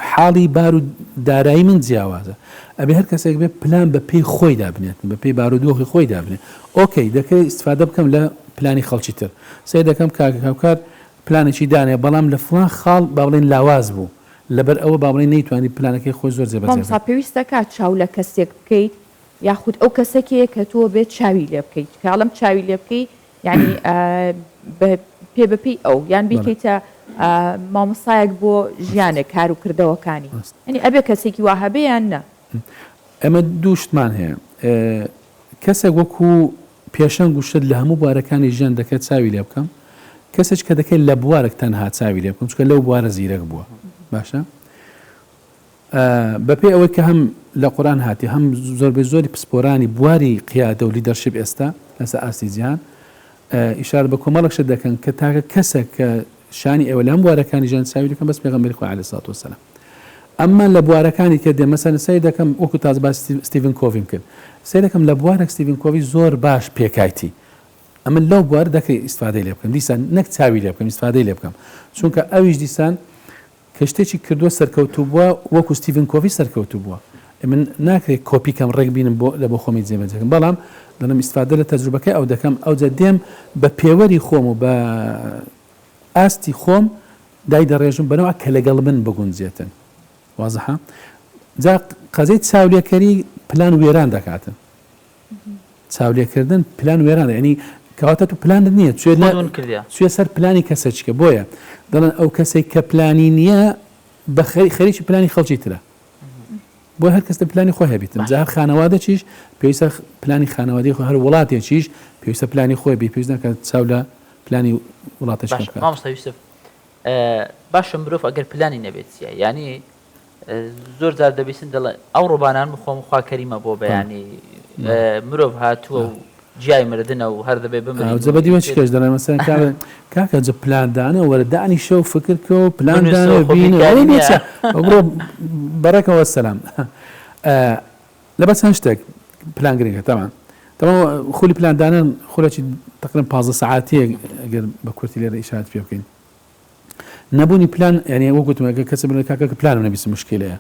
حاڵی بار و دارایی من جیاوازە ئەبێ هەر کەسێک بێ پلان بە پێی خۆی دابنێت بە پێی بارودۆخی خۆی دابنێت ئۆکەی دەکەی استفادە بکەم لە پلانی خەڵکی تر سێ دەکەم کاکار پلانێکی دانێ بەڵام لە فڵان خاڵ با بڵێن لاواز بوو لەبەر ئەوە با بڵێن نەیتوانی پلانەکەی خۆی زۆر جێبەجێ پێویستە کات چاو لە کەسێک بکەیت یاخود ئەو کەسێکەیە کە تۆ بێت چاوی لێ بکەیت کاڵم چاوی لێ بکەیت یعنی پێ بەپی ئەو یان بیکەیتە مامۆستایەک بۆ ژیانێک کار و کردەوەکانی ئەنی ئەبێ کەسێکی وا هەبێیان نە ئەمە دوو شتمان هەیە کەسێک وەکو پێشەنگ گوشت لە هەموو بوارەکانی ژیان دەکەێت چاوی لێ بکەم کەسێک کە دەکەیت لە بوارێک تەنها چاوی لێ بکەم چکە لەو بوارە زیرەک بووە باشە بەپێ ئەوەی کە هەم لە قورآن هاتی هەم زۆربەی زۆری پسپۆرانی بواری قیادە و لیدەرشیپ ئێستا لەسەر ئاستی جیهان ئیشارە بە کۆمەڵێک شت دەکەن کە تاکە کەسێک کە شانی ئێوە لە هەم بوارەکانی ژیان چاوی دەکەم بەس پێغەمبەری خوا عەلەیهی سەڵات وەسەلام ئەمما لە بوارەکانی کە دێ مەسەلەن سەیر دەکەم وەکو تازە باسی ستیڤن کۆڤیم کرد سەیر دەکەم لە بوارێک ستیڤن کۆڤی زۆر باش پێکایتی ئەمە لەو بوار دەکەی ئیسفادەی لێ بکەم دیسان نەک چاوی لێ بکەم ئیسفادەی لێ بکەم چونکە ئەویش دیسان کە شتێکی کردووە سەرکەوتوو بووە وەکو ستیڤن کۆڤی سەرکەوتوو بووە من ناکرێت کۆپیکەم ڕێک بینم بۆ لە بۆ خۆمی جێبەجێکم بەڵام دەڵم ئیسفادە لە تەجروبەکەی ئەو دەکەم ئەوجا دێم بە پێوەری خۆم و بە ئاستی خۆم دای دەڕێژم بەنەوە کە لەگەڵ من بگونجێتن وازەحە جا قەزەی چاولێکەری پلان وێران دەکاتن چاولێکردن پلان وێران ینی کەواتە تو پلانت نییە سوێ سەر پلانی کەسەچکە بۆیە دەڵێن ئەو کەسێک کە پلانی نییە بە خەریکی پلانی خەڵکی ترە بۆ هەر کەس پلانی خۆی هەبیتن جا هەر خانەوادە چیش پێویستە پلانی خانەوادی خۆ هەر وڵاتێ چیش پێویستە پلانی خۆی بێ پێویست ناکات چاو لە پلانی وڵاتەش مامۆستا یوسف باشە مرۆڤ ئەگەر پلانی نەبێت ینی زۆر جار دەبیستن دەڵێ ئەو ڕۆبانان بخۆم خوا کەریمە بۆ بەیانی مرۆڤ هاتووە و جیای مردنە و هەر دەبێ بمەدیوە چکەش دەڵێ مەسەن کاکە جە پلاندانە وەردانی شەو فکر کە و پلاندانە بینە بڕۆ بەرەکەوە سەلام لەبەر چەند شتێک پلان گرنگە تەمان خولی پلاندانە خولێکی تقریبا 15 ساعاتیە ئەگەر بە کورتی لێرە ئیشارەت پێ بکەین نەبوونی پلان یعنی وەکوتم ئەگەر کەسە بڵێ کاکە پلانم نەبیست مشکلەیە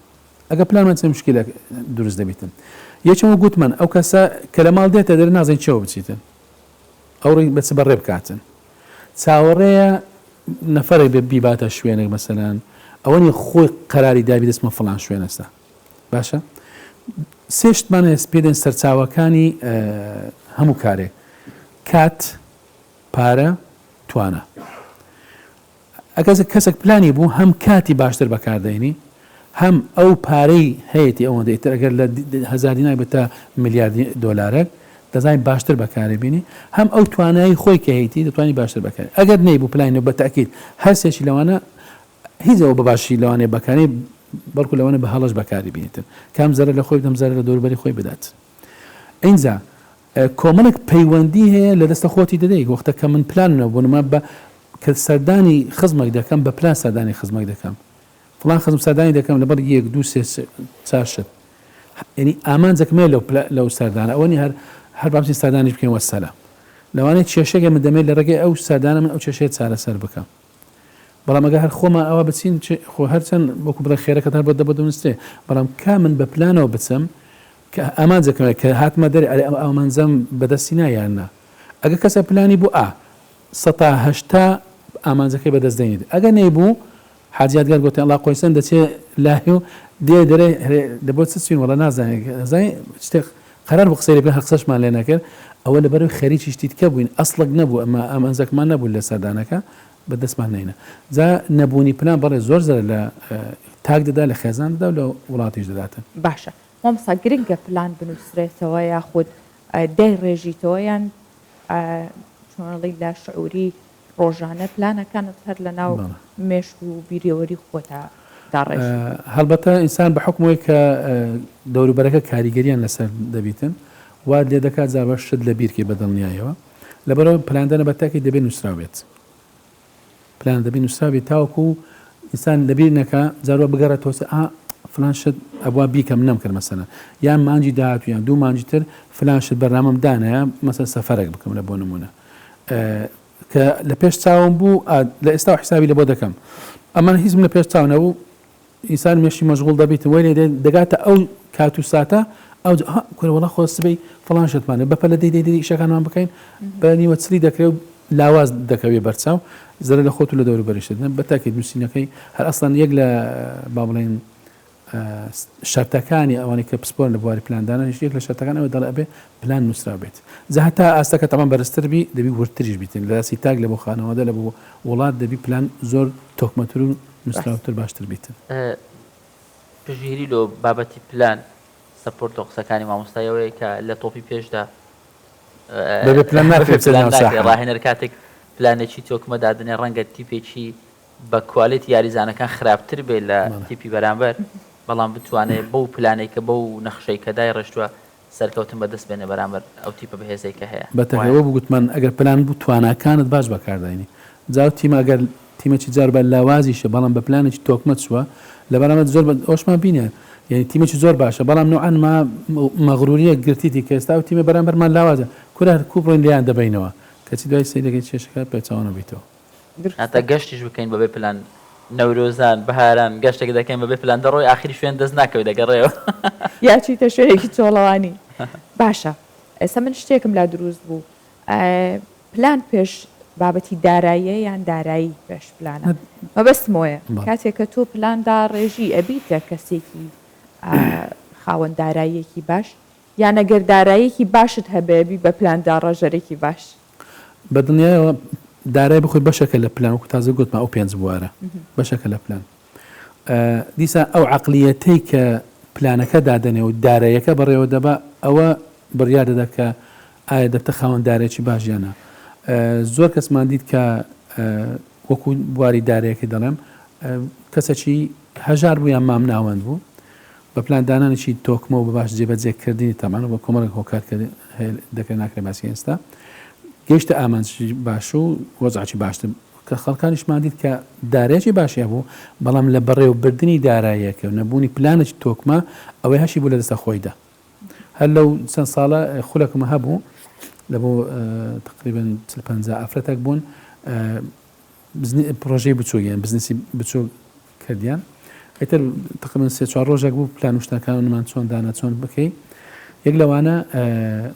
ئەگەر پلانمان چەند مشکلە دروست دەبیتن یەکەمە گوتمان ئەو کەسە کە لە ماڵ دێتە دەرە نازانین چێوە بچیتن ئەو ڕێی بەچ بەڕێ بکاتن چاوەڕێیە نەفەرێک بێ بیباتە شوێنێک مەسەلەن ئەوەنی خۆی قەراری دابی دەستمە فڵان شوێنەستا باشە سێشتمان هەست پێدەن سەرچاوەکانی هەموو کارێک کات پارە توانە ئەگەر کەسێک پلانی بوو هەم کاتی باشتر بەکاردێنی هەم ئەو پارەی هەیەی ئەوەندە ئیتر ئەگەر لە 1000 دینار بێتە ملیارد دۆلارێک دەزانین باشتر بەکارێ بینی هەم ئەو توانایی خۆی کە هەیەی دەتوانانی باشتر بەکار ئەگەر نەیبوو پلانی بە تاکید هەرسێکی لەوانە هیچەوە بە باشی لەوانێ بەکاری بەڵکو لەوانە بە هەڵەش بەکاری بینیتن کام زەرە لە خۆی دەم زەرە لە دەوروبەری خۆی بدات ئینجا کۆمەڵێک پەیوەندی هەیە لە دەستە خۆتی دەدەیت وەختە کە من پلانە بوونمە بە کە سەردانی خزمێک دەکەم بە پلان سەردانی خزمێک دەکەم فڵان خزم سەردانی دەکەم لەبەر 1 2 3 4 شت ینی ئامانجەکمێ لەو سەردانە ئەوەنی هەر بابسی سەردانی بکەین وەسەلە لەوانەیە کێشەیە من دەمێت لە ڕێگەی ئەو سەردانە من ئەو کێشەیە چارەسەر بکەم بەڵام ئەگە هەر خۆمە ئەوە بچین خۆ هەرچەند وەکو بڵێ خێرەکەت هەر بۆ دەبدونستێ بەڵام کا من بە پلانەوە بچم کە ئامانجەکەمێت کە هاتمە دەری ئەمانزەم بەدەستی نایاننا ئەگە کەسە پلانی بوو 180 ئامانجەکەی بەدەستدەێنیت ئەگە نەیبوو حاجیاتگەر گوتی ئەڵا قۆیسەن دەچێت لاهی و دێ دەرێ دەبۆ چین وڵە نازانێت شتێک قەرار بۆ قسەی بێ هەر قسەشمان لێ نەکرد ئەوە لەبەرەوەی خەریکی شتیتکە بووین ئەسڵک نەبوو ئەمە ئامانجەکمان نەبوو لە سەردانەکە بەدەستمان نینە جا نەبوونی پلان بەڵێ زۆر زەر لە تاک دەدا لە خێزاندا و لە وڵاتیش دەداتن باشە مامۆستا گرنگە پلان بنووسرێتەوە یاخود دەی ڕێژیتەوە یان چۆنڵی لە شعوری ڕۆژانە پلانەکانت هەر لە ناو مێشک و بیریەوەری خۆتا داڕێژ هەڵبەتە ئینسان بە حکمەوەی کە دەوروبەرەکە کاریگەریان لەسەر دەبیتن وا لێ دەکات جا شت لە بیرکی بەدڵنیایەوە لەبەرەوە پلاندانە بە تاکی دەبێت نووسراوێت پلان دەبێت نووسراوێت تاوەکو ئینسان لەبیر نەکە جارۆ بگەڕێت تۆسە فلان شت ئەوە بیکەم نەمکرد مەسەنە یان مانجی داهات یان دوو مانجی تر فلان شت بەرنامەم دانایە مەسەن سەفەرێک بکەم لە بۆ نمونە کە لە پێش چاوم بوو لە ئێستا حسابی لە بۆ دەکەم ئەمان هیچم لە پێش چاونەوە ئینسان مێشی مەشغوڵ دەبیت وەی دەگاتە ئەو کات و ساتە ئەو وڵا خۆ سبەی فڵان شتمانە بەپە لە دەی شەکانمان بکەین بە نیوە چلی دەکرێت لاواز دەکەوێت بەرچاو زەرە لە خۆت و لە دەوروبەریشتن بە تاکید نووسینەکەی هەر ئەسڵان یەک لە با بڵێن شەرتەکانی ئەوانەی کە پسپۆر لە بواری پلاندانە یەک لە شەرتەکان ئەوە دەڵێ بێ پلان نووسرا بێت جا هەتا ئاستەکە تەمان بەرزتر بی دەبی ورتریش بیتن لە سی تاک لە بۆ خانەوەدا لە بۆ وڵات دەبی پلان زۆر تۆکمەتر و نووسراوتر باشتر بیتن پژگیری لۆ بابەتی پلان سەپۆرت و قسەکانی مامۆستایەوەی کە لە تۆپی پێشدا بەبێ پلان ناکرێت ڕاهێنەر کاتێک پلانێکی تۆکمەدادنێ ڕەنگە تیپێکی بە کوالێتی یاریزانەکان خراپتر بێت لە تیپی بەرامبەر بەڵام بتوانێت بەو پلانێک کە بەو نەخشەی کەدای ڕێشتووە سەرکەوتن بەدەست بێنە بەرامبەر ئەو تیپە بەهێزەی کە هەیە بەتەکەوە بگوتمان ئەگەر پلان بوو تواناکانت باش بەکارداینی جاو تیمە ئەگەر تیمێکی جار بە لاوازیشە بەڵام بە پلانێکی تۆکمە چووە لە بەرامبەر زۆر ئەوشمان بینێ یعنی تیمێکی زۆر باشە بەڵام نوعان ما مەغروریە گرتیتی کە ئێستا و تیمە بەرامبەرمان لاوازە کورە کوبڕین لیان دەبینەوە کەچی دوای سەیرەکەی چێشەکە پێچاوانە بیتەوە هەتا گەشتیش بکەین بەبێ پلان نەورۆزان بەهاران گەشتێک دەکەین بەبێ پلان دەڕۆی ئاخری شوێن دەست ناکەوێت دەگەڕێەوە یاچیتە شوێنێکی چۆڵەوانی باشە ئێستا من شتێکم لا دروست بوو پلان پێش بابەتی داراییە یان دارایی پێش پلانە مەبەستمۆیە کاتێک کە تۆ پلاندا ڕێژی ئەبیتە کەسێکی خاوەن داراییەکی باش یان ئەگەر داراییەکی باشت هەبێبی بە پلاندا ڕەژەرێکی باش بە دنیاەوە دارای بخۆی بەشەکە لە پلان وکو تازە گوتمە ئەو پێنج بوارە بەشەکە لە پلان دیسا ئەو عەقلیەتەی کە پلانەکە دادەنێ و داراییەکە بەڕێوە دەبا ئەوە بڕیار دەدا کە ئایا دەبتە خاوەن دارایەکی باش یانە زۆر کەسمان دیت کە وەکو بواری دارایەکە دەڵێم کەسێکی هەژار بوو یان مام ناوەند بوو بە پلاندانانێکی تۆکمە و بە باش جێبەجێکردنی تەمان بە کۆمەڵێک هۆکارکرد دەکرێت ناکرێت باسی ئێستا گەیشتە ئامانجی باش و وەزعی باشتر کە خەڵکانیشمان دیت کە دارایەکی باشیە بوو بەڵام لە بەڕێوەبردننی داراییەکە و نەبوونی پلانێکی تۆکمە ئەوەی هەشی بوو لە دەستە خۆیدا هەر لەو چەند ساڵە خولەکمە هەبوو لە بۆ تقریبا 50 ئافرەتێک بوون پرۆژەی بچووگەیان بزنسی بچوو کردیان ئەیتر تقریبا 3-4 ڕۆژێک بوو پلان وشتەکانمان چۆن دانا چۆن بکەی یەک لەوانە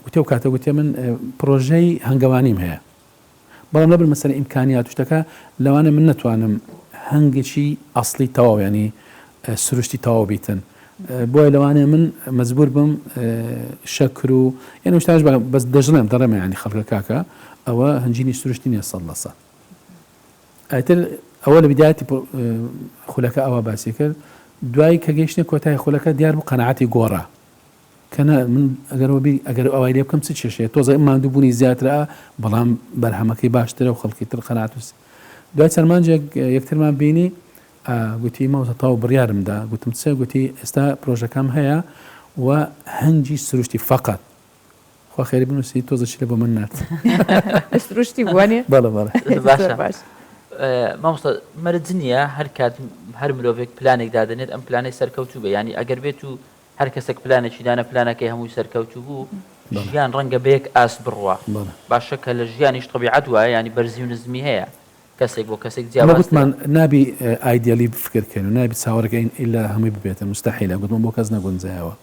وتێ و کاتە وتێ من پرۆژەی هەنگەوانیم هەیە بەڵام لەبەر مەسەلە ئیمکانیات شتەکە لەوانە من نەتوانم هەنگێکی ئەسڵی تەواو ینی سروشتی تەواو بیتن بۆیە لەوانەیە من مەجبور بم شەکر و یعنی شتاش بەس دەژڵێم دەڕێمە ینی خەڵکە کاکە ئەوە هەنجینی سروشتی نیە 100%. ئایتر ئەوە لە بدایەتی خولەکە ئەوە باسی کرد دوای کە گەیشتە کۆتای خولەکە دیار بوو قەنەعەتی گۆڕە کەنە من ئەگەر ئەوای لێ بکەم چ کێشەیە تۆزە ماندووبوونی زیاترە بەڵام بەرهەمەکەی باشترە و خەڵکی تر قەنەعەت دوای چەرمانجێک یەکترمان بینی گوتی ماوەتە تاو بڕیارمدا گوتم چ گوتی ئێستا پرۆژەکەم هەیە و هەنجی سروشتی فقط خوا خێری بنووسی تۆزەشی لە بۆ من نات سروشتی بوانێ باشە مامۆستا مەرج نییە هەر کات هەر مرۆڤێک پلانێک دادنێت ئەم پلانەی سەرکەوتوو بێ ینی ئەگەر بێت و هەر کەسێک پلانێکی دانە پلانەکەی هەمووی سەرکەوتوو بوو ژیان ڕەنگە بەیەک ئاس بڕوە باشە کە لە ژیانیش طبیعەت وایە ینی بەرزی و نزمی هەیە کەسێک بۆ کەسێک جیاوازمان نابی ئایدیالی بفکردکەن و نابی چاوەڕگەین ئیلا هەمووی ببێتە مستحیلە گوتم بۆ کەس نەگونجایەوە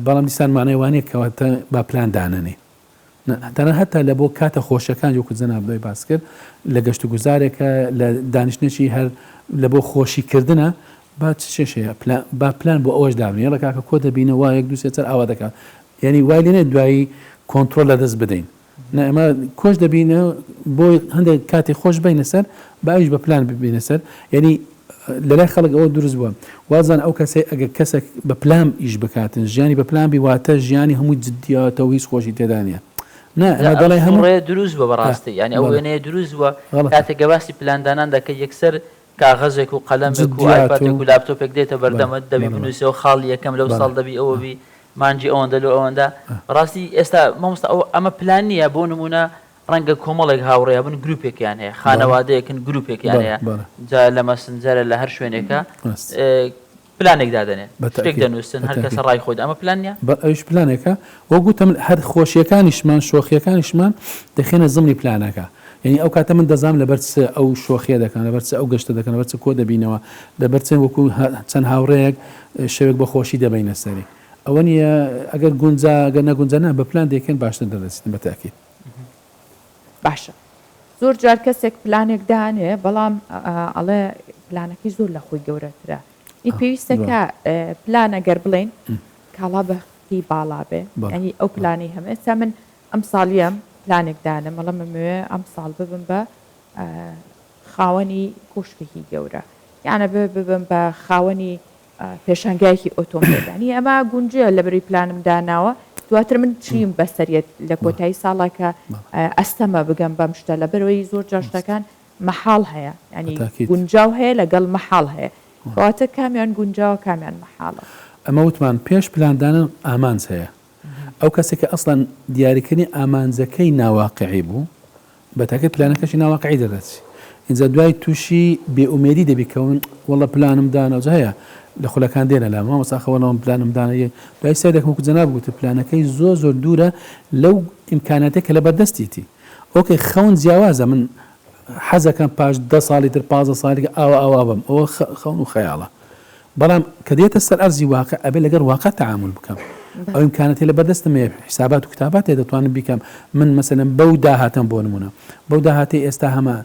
بەڵام دیسان مانای وانەیە کەواتە با پلان داننی تەنە هەتا لە بۆ کاتە خۆشەکان وەکو جەناب دوای باس کرد لە گەشت و گوزارێکە لە دانیشتێکی هەر لە بۆ خۆشیکردنە با چ شێشەیە با پلان بۆ ئەوەش دابنی لە کاکە کۆ دەبینە وا یەک دوو سێ ئاوا دەکات یعنی وای لێنێ دوایی کۆنتترۆل لە دەست بدەین ئەمە کۆش دەبینە بۆی هەندێک کاتی خۆش بینە سەر باویش بە پلان ببینە سەر یعنی لەلای خەڵک ئەوە دروست بووە وازان ئەو کەسێک ئەگە کەسێک بە پلان ئیش بکاتن ژیانی بە پلان بیواتە ژیانی هەمووی جددیاتەوە هیچ خۆشی تێدانە دەڵێ هەموو دروست بە بەڕاستی ینی ئەو وێنەیە دروست بووە کاتێک گەواسی پلاندانان دەکە یەکسەر کاغەزێک و قەلەمێک و ئایپاتێک و لاپتۆپێک دێتە بەردەمت دەبی بنووسەوە خاڵی یەکەم لەو ساڵ دەبی ئەوە بی مانجی ئەوەندە لە ئەوەندە ڕاستی ئێستا مامۆستا ئەمە پلان نییە بۆ نمونە ڕەنگە کۆمەڵێک هاوڕێیا بن گروپێکیان هەیە خانەوادەیەکن گروپێکیان هەیە جا لە مەسنجەرە لە هەر شوێنێکە پلانێک دادەنێت شتێک دەنووسن هەر کەسە ڕای خۆی ئەمە پلان نیە ئەوش پلانێکە وە گوتم هەر خۆشیەکانیشمان شۆخیەکانیشمان دەخێنە زمانی پلانەکە یعنی ئەو کاتە من دەزام لەبەر ئەو شۆخیە دەکەن لەبەر ئەو گەشتە دەکەن لەبەر کۆ دەبینەوە لەبەر وەکو چەند هاوڕەیەک شەوێک بە خۆشی دەبینە سەری ئەوە نیە ئەگەر گونجا ئەگەر نەگونجانە بە پلان دەکەن باشتر دەدەستین بە تاکید باشە زۆر جار کەسێک پلانێک دانێ بەڵام ئەڵێ پلانەکەی زۆر لە خۆی گەورەترە ئی پێویستەکە پلانەگەر بڵێن کاڵا بەختی باڵا بێ ئەنی ئەو پلانی هەمێستا من ئەم ساڵیم پلانێک دانم مەڵە مەوێ ئەم ساڵ ببم بە خاوەنی کۆشکێکی گەورە یانە ببم بە خاوەنی پێشانگایەکی ئۆتۆمبیلانی ئەمە گونجە لە بەری پلانم داناوە دواتر من چیم بەسەریت لە کۆتایی ساڵاکە ئەستەمە بگەم بەم شتە لە بەرەوەی زۆر جاشتەکان مەحاڵ هەیە ینی گونجاو هەیە لەگەڵ مەحاڵ هەیە کەواتە کامیان گونجاوە کامیان مەحاڵە ئەمە وتمان پێش پلاندانن ئامانج هەیە ئەو کەسێک کە ئەسڵەن دیاریکردنی ئامانجەکەی ناواقعی بوو بە تاکە پلانەکەشی ناواقعی دەدەچی اینجا دوای تووشی بێئومێدی دەبیکەون وەڵە پلانم دانەوە هەیە لە خولەکان دێنە لە مامەساخەوەڵەوەم پلانم دانەیە دوای سەردەکەم وەکو جەناب گوتە پلانەکەی زۆر دوورە لەو ئیمکاناتێک کە لە بەردەستیتی ئۆکەی خەون جیاوازە من حەزەکەم پاش 10 ساڵی تر 15 ساڵێک ئاوا بم ئەوە خەون و خەیاڵە بەڵام کە دێتە سەر ئەرزی واقع ئەبێ لەگەر واقع تەعامل بکەم ئەو ئیمکانەتی لە بەردەستم حسابات و کتابات دەتوانم بیکەم من مەسەلەن بەو داهاتم بۆ نمونە بەو داهاتی ئێستا هەمە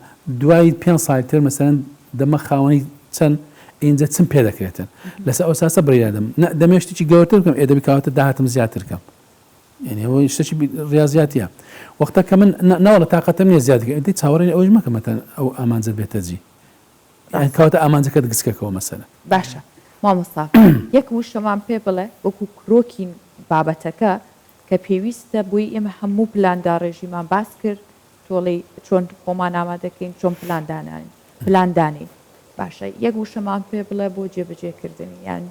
دوای 5 ساڵی تر مەسەلەن دەمە خاوەنی چەند اینجا چم پێ دەکرێتن لەسەر ئەو ساسە بڕیادەم دەمێشتێکی گەورەتر بکەم ئێدەبی کاواتە داهاتم زیاتر بکەم یعنی ئەوە شتێکی ریاضیاتیە وەختە کە من ناوەڵە تااقەتم نیە زیاتکە ئەدی چاوەڕێنی ئەوش مەکەمەتەن ئەو ئامانجە بێتە جی کاواتە ئامانجەکەت گسکەکەەوە مەسەلە باشە مامۆستا یەک وشەمان پێ بڵێ وەکو کرۆکین بابەتەکە کە پێویستە بووی ئێمە هەموو پلاندا ڕێژیمان باس کرد تۆڵی چۆن خۆمان ئامادەکەین چۆن پلاندانی باشە یەک وشەمان پێ بڵێ بۆ جێبەجێکردنی یان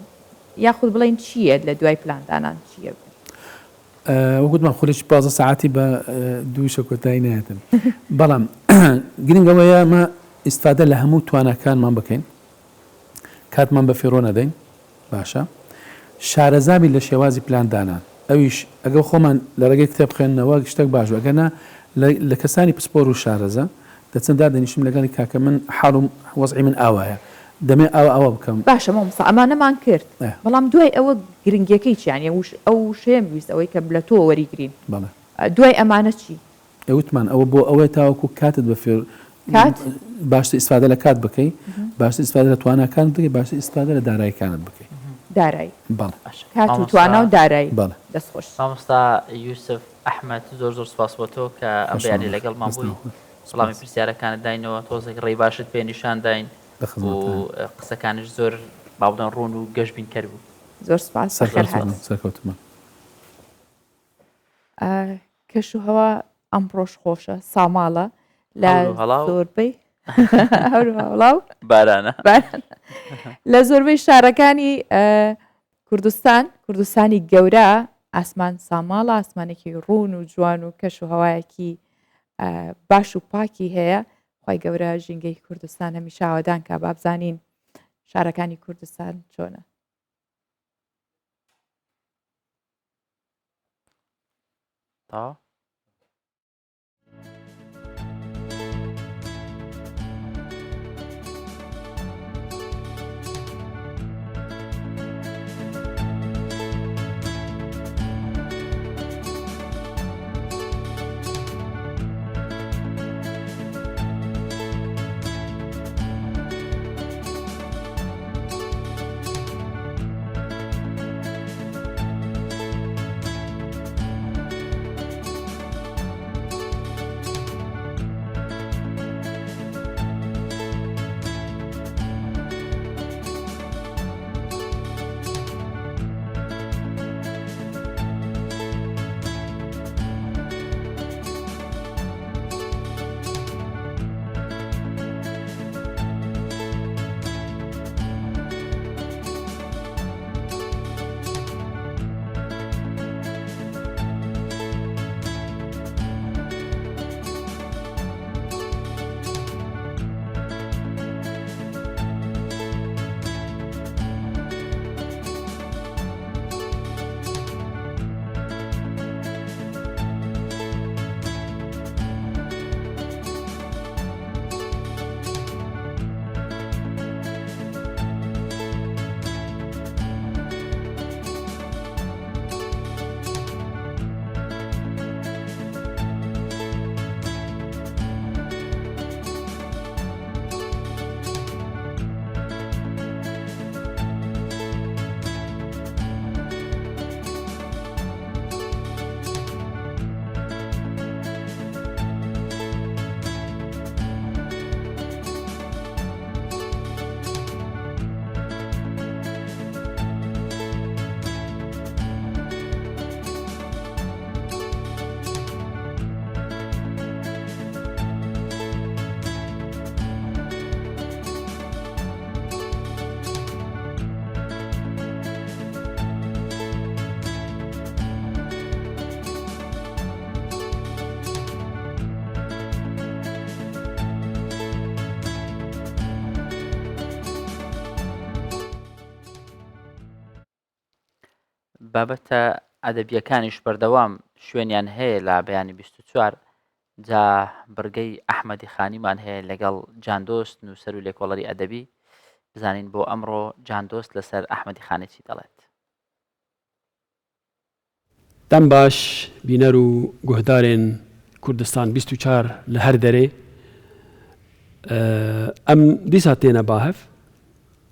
یاخود بڵێن چییە لە دوای پلاندانان چییە وەگوتمان خولێکی 15 ساعتی بە دووشە کۆتایی نایەتن بەڵام گرنگەوەیە مە ئیسفادە لە هەموو توانەکانمان بکەین کاتمان بە فێڕۆ نەدەین باشە شارەزابی لە شێوازی پلاندانان ئەویش ئەگەر خۆمان لە ڕێگەی کتێب بخێنەوە شتێک باش ئەگەنا لە کەسانی پسپۆر و شارەزە دەچەنددا دەنیشم لەگەڵی کاکە من حاڵ و وەزعی من ئاوایە دەمێ ئەوە بکەم باشە مامۆستا ئەمانەمان کرد بەڵام دوای ئەوە گرنگیەکەی چیانە ئەو شێم ویست ئەوەی کە لە تۆ وەریگرین دوای ئەمانە چی ئەوتمان ئەوە بۆ ئەوەی تاوەکو کاتت بە فێر باشتر ئیسفادە لە کات بکەی باشتر ئیسفادە لە تواناکانت بکەی باشتر ئیسفادە لە داراییەکانت بکەی دارایی بەڵێ کات و توانە و دارایی بەڵێ دەستخۆش. مامۆستا یوسف ئەحمەد زۆر سپاس بۆ تۆ کە ئەم بەیانی لەگەڵمان بووی سڵامی پرسیارەکانت داینەوە تۆزێک ڕێی باشت پێ نیشان داین و قسەکانش زۆر باودن ڕوون و گەشتبین کرد بوو. زۆر سپاس سەرکەوتمان. کەش و هەوا ئەمڕۆژ خۆشە ساماڵە لە زۆربەی هەوڵاو بارانە لە زۆربەی شارەکانی کوردستانی گەورە ئاسمان ساماڵە، ئاسمانێکی ڕوون و جوان و کەش و هەوایەکی باش و پاکی هەیە. خی گەورە ژینگەی کوردستان هەمیشە ئاوادان کە بابزانین شارەکانی کوردستان چۆنە. تا بابەتە ئەدەبیەکانیش بەردەوام شوێنیان هەیە لە بەیانی 24 جا بڕگەی ئەحمەدی خانیمان هەیە لەگەڵ جاندۆست نووسەر و لێکۆڵەری ئەدەبی. بزانین بۆ ئەمڕۆ جاندۆست لەسەر ئەحمەدی خانێکی دەڵێت. دەم باش بینەر و گوهدارێن کوردستان 24 لە هەر دەرێ ئەم دیسا تێنە باهەف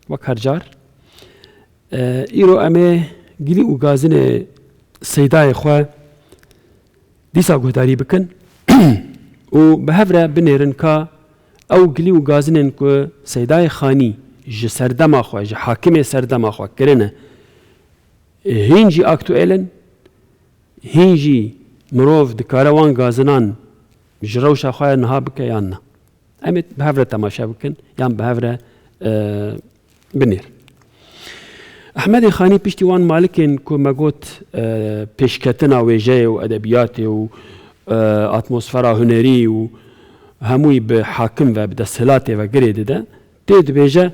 وەک هەرجار ئیرۆ ئەمێ گلی و گازنێ سەیدای خوا دیسا گوهداری بکەن و بە هەورە بنێرن کە ئەو گلی و گازنێن کو سەیدای خانی ji serdema xwe ji hakimê serdema xwe kirine hîn jî aktuêlin hîn jî mirov dikare wan gazinan ji rewşa xwe niha bike yan na. Em ê bi hev re temaşe bikin yan bi hev re binêr. Ehmedê Xanî piştî wan malikên ku me got pêşketina wêjeyê û edebiyatê û atmosfera hunerî û hemûyî bi hakim ve bi desthilatê ve girê dide tê dibêje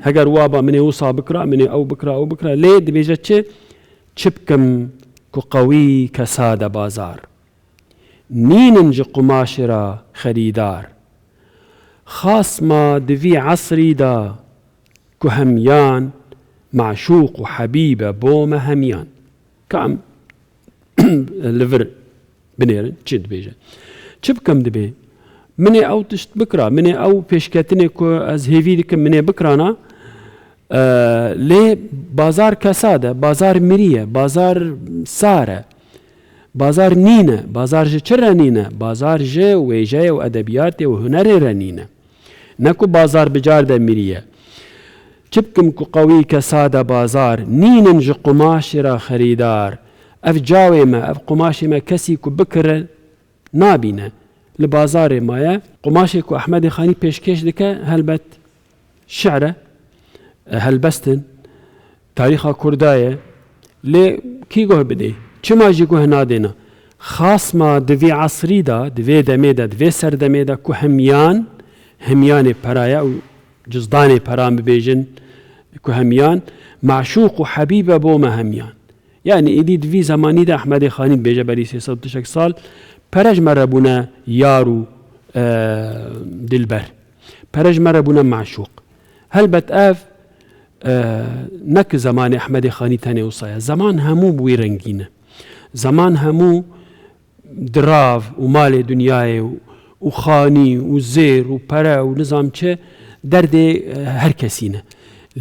heger waba min ê wisa bikira min ê ew bikira ew bikira lê dibêje çi bikim ku qewî ke sade bazar nînin ji qumaşê ra xerîdar xasma di vî esrî da ku hemyan maşûq û hebîbe bo me hemyan ka em li vir binêrin çi dibêje çi bikim dibê min ê ew tişt bikira min ê ew pêşketinê ku ez hêvî dikim min ê bikirana لێ بازار کەسادە بازار مریە بازار سارە بازار نینە بازار ژە چرە نینە بازار ژێ وێژەیە و ئەدەبیاتێ و هونەرێرە نینە نەکو بازار بجاردە مریە چ بکەم کو قەوی کەسادە بازار نینن ژە قوماشێرا خەریدار ئەف جاوێمە ئەف قوماشێمە کەسی کو بکرە نابینە لە بازارێ مایە قوماشێک و ئەحمەدی خانی پێشکەش دکە هەلبەت شعرە هەلبەستن تاریخا کوردایە لێ کی گۆه بدەی چماژی گۆه نادێنە خاسما divê عەسری دا divê demê de divê serdemê de ku hemyanê peraya û cizdanê peran bibêjin ku hemyan maşûq û hebîbe bo me hemyan yani êdî divî zemanî de Ehmedê Xanî bêje berî 300 sal perej me re bûne yar û dilber perej me re bûne maşûq helbet ev نەک زمانی ئەحمەدی خانی تەنێ وسایە زەمان هەموو بووی رەنگینە زەمان هەموو دراو و مالێ دنیاە و خانی و زێر و پەرە و نظام چێ دەردێ هەر کەسینە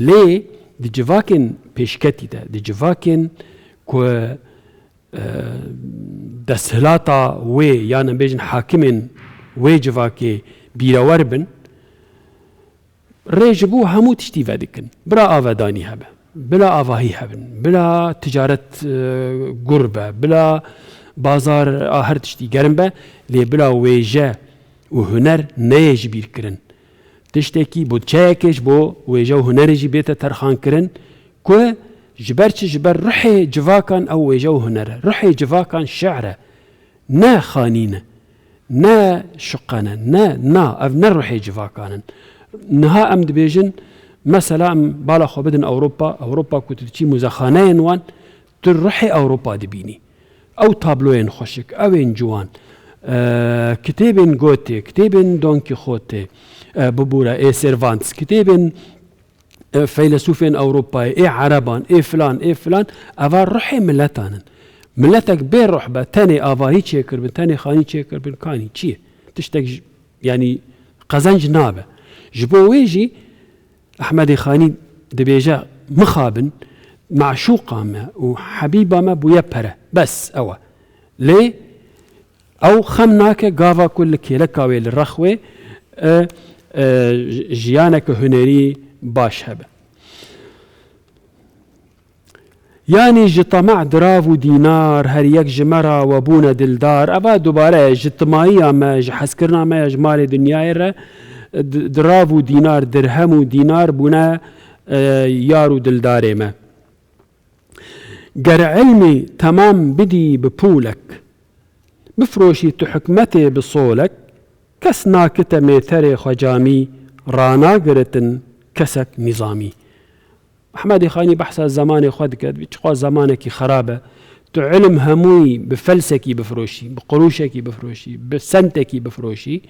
لێ دجڤاکن پێشکەتیدە دجڤاکن کو دەسهلاتا وێ یانە بێژن حاکمên wê civakê bîrewer bin رێژ بوو هەموو تشتی vê dikin bila avedanî hebe bila avahî hebin bila ticaret gur be bila bazar a her tiştî gerin be lê bila wêje û huner neyê jî bîrkirin tiştekî budçeyekê ji bo wêje û hunerê jî bête terxankirin ku ji ber çi ji ber ruhê civakan ew wêje û huner e ruhê civakan şe'r e ne xanîne ne şiqene ne ev ne ruhê civakanin نها ام دبيجن مثلا بالا خو بدن اوروبا كنت تجي مزخانين وان تروحي اوروبا دبيني او تابلوين خوشك اوين جوان كتابين غوتي كتابين دون كيخوتي ببورا اي سيرفانتس كتابين فيلسوفين اوروبا اي عربان اي فلان افا روحي ملتانن ملتك بين روح تاني افاهي تشيكر بن تاني خاني تشيكر بن كاني تشي تشتك يعني قزنج نابه ji bo wê jî Ehmedê Xanî dibêje mixabin maşûqa me û hebîba me bûye pere bes ew e lê ew xem nake gava ku li kêleka wê li rex wê jiyaneke hunerî baş hebe yanî ji temac dirav û dînar her yek ji me ra webûne dildar eva dubare ji timayiya me ji hezkirina me ji malê dunyayê re دراو و دینار درهم و دینار بونا یار و دلدارێ me ger ilmî temam bidî bi pûlek bifroşî tu hikmetê bi solek kes nakite mêterê xwecamî ranagiritin kesek nîzamî Ehmedê Xanî behsa zemanê xwe dike çiqa zemanekî xerab e tu ilm hemûyî bi felsekî bifroşî bi qurûşekî bifroşî bi sentekî bifroşî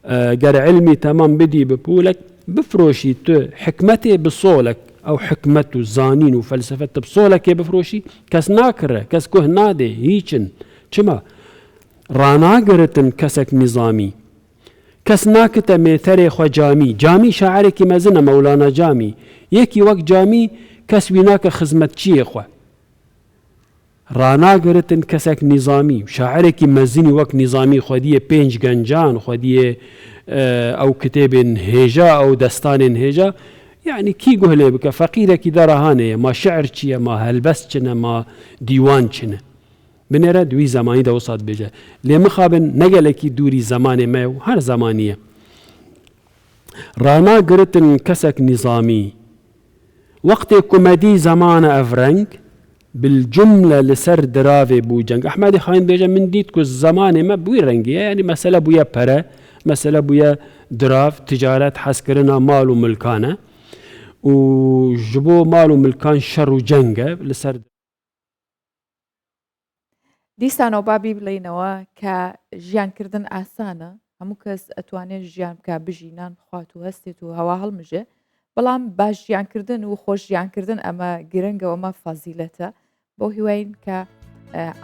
ger ilmî temam bidî bi pûlek bifroşî tu hikmetê bi solek ew hikmet û zanîn û felsefet bi solekê bifroşî kes nakire kes guh nadê hîçin çima ranagiritin kesek nîzamî kes nakite mêterê xwe camî şaerekî mezin e Mewlana Camî yekî wek camî kes wî nake xizmetçiyê xwe ranagiritin kesek nîzamî şaerekî mezinî wek nîzamî xwediyê pênc gencan xwediyê ew kitêbên hêja ew destanên hêja yani kî guh lê bike feqîrekî derahanê ye ma şe'r çi ye ma helbest çine ma dîwan çine binêre di wî zemanî de wisa dibêje lê mixabin ne gelekî dûrî zemanê me û her zemanî ye ranagiritin kesek nîzamî wextê ku medî zemana ev reng بالجملة لسر دراوي بو جنگ أحمد خان بيجا من ديت كو الزمان ما بوي رنگي يعني مسألة بويا پرا مسألة بويا دراف تجارات حسكرنا مال وملكانة وجبو مال وملكان شر وجنگة لسر دیسانەوە بابی بڵێنەوە کە ژیانکردن ئاسانە هەموو کەس ئەتوانێت ژیان بکە بژینان خوات و هەستێت و هەوا هەڵمژێ بەڵام باش ژیانکردن و خۆش ژیانکردن ئەمە گرنگەوە ئەمە فەزیلەتە بۆ هیواین کە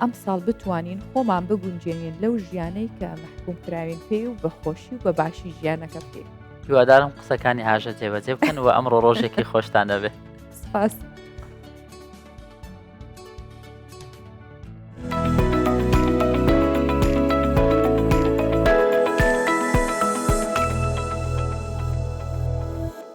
ئەم ساڵ بتوانین خۆمان بگونجێنین لەو ژیانەی کە مەحکوم کراوین پێی و بە خۆشی و بە باشی ژیانەکە بکەین هیوادارم قسەکانی ئاژە جێبەجێ بکەن و ئەمڕۆ ڕۆژێکی خۆشتان دەبێت. سپاس.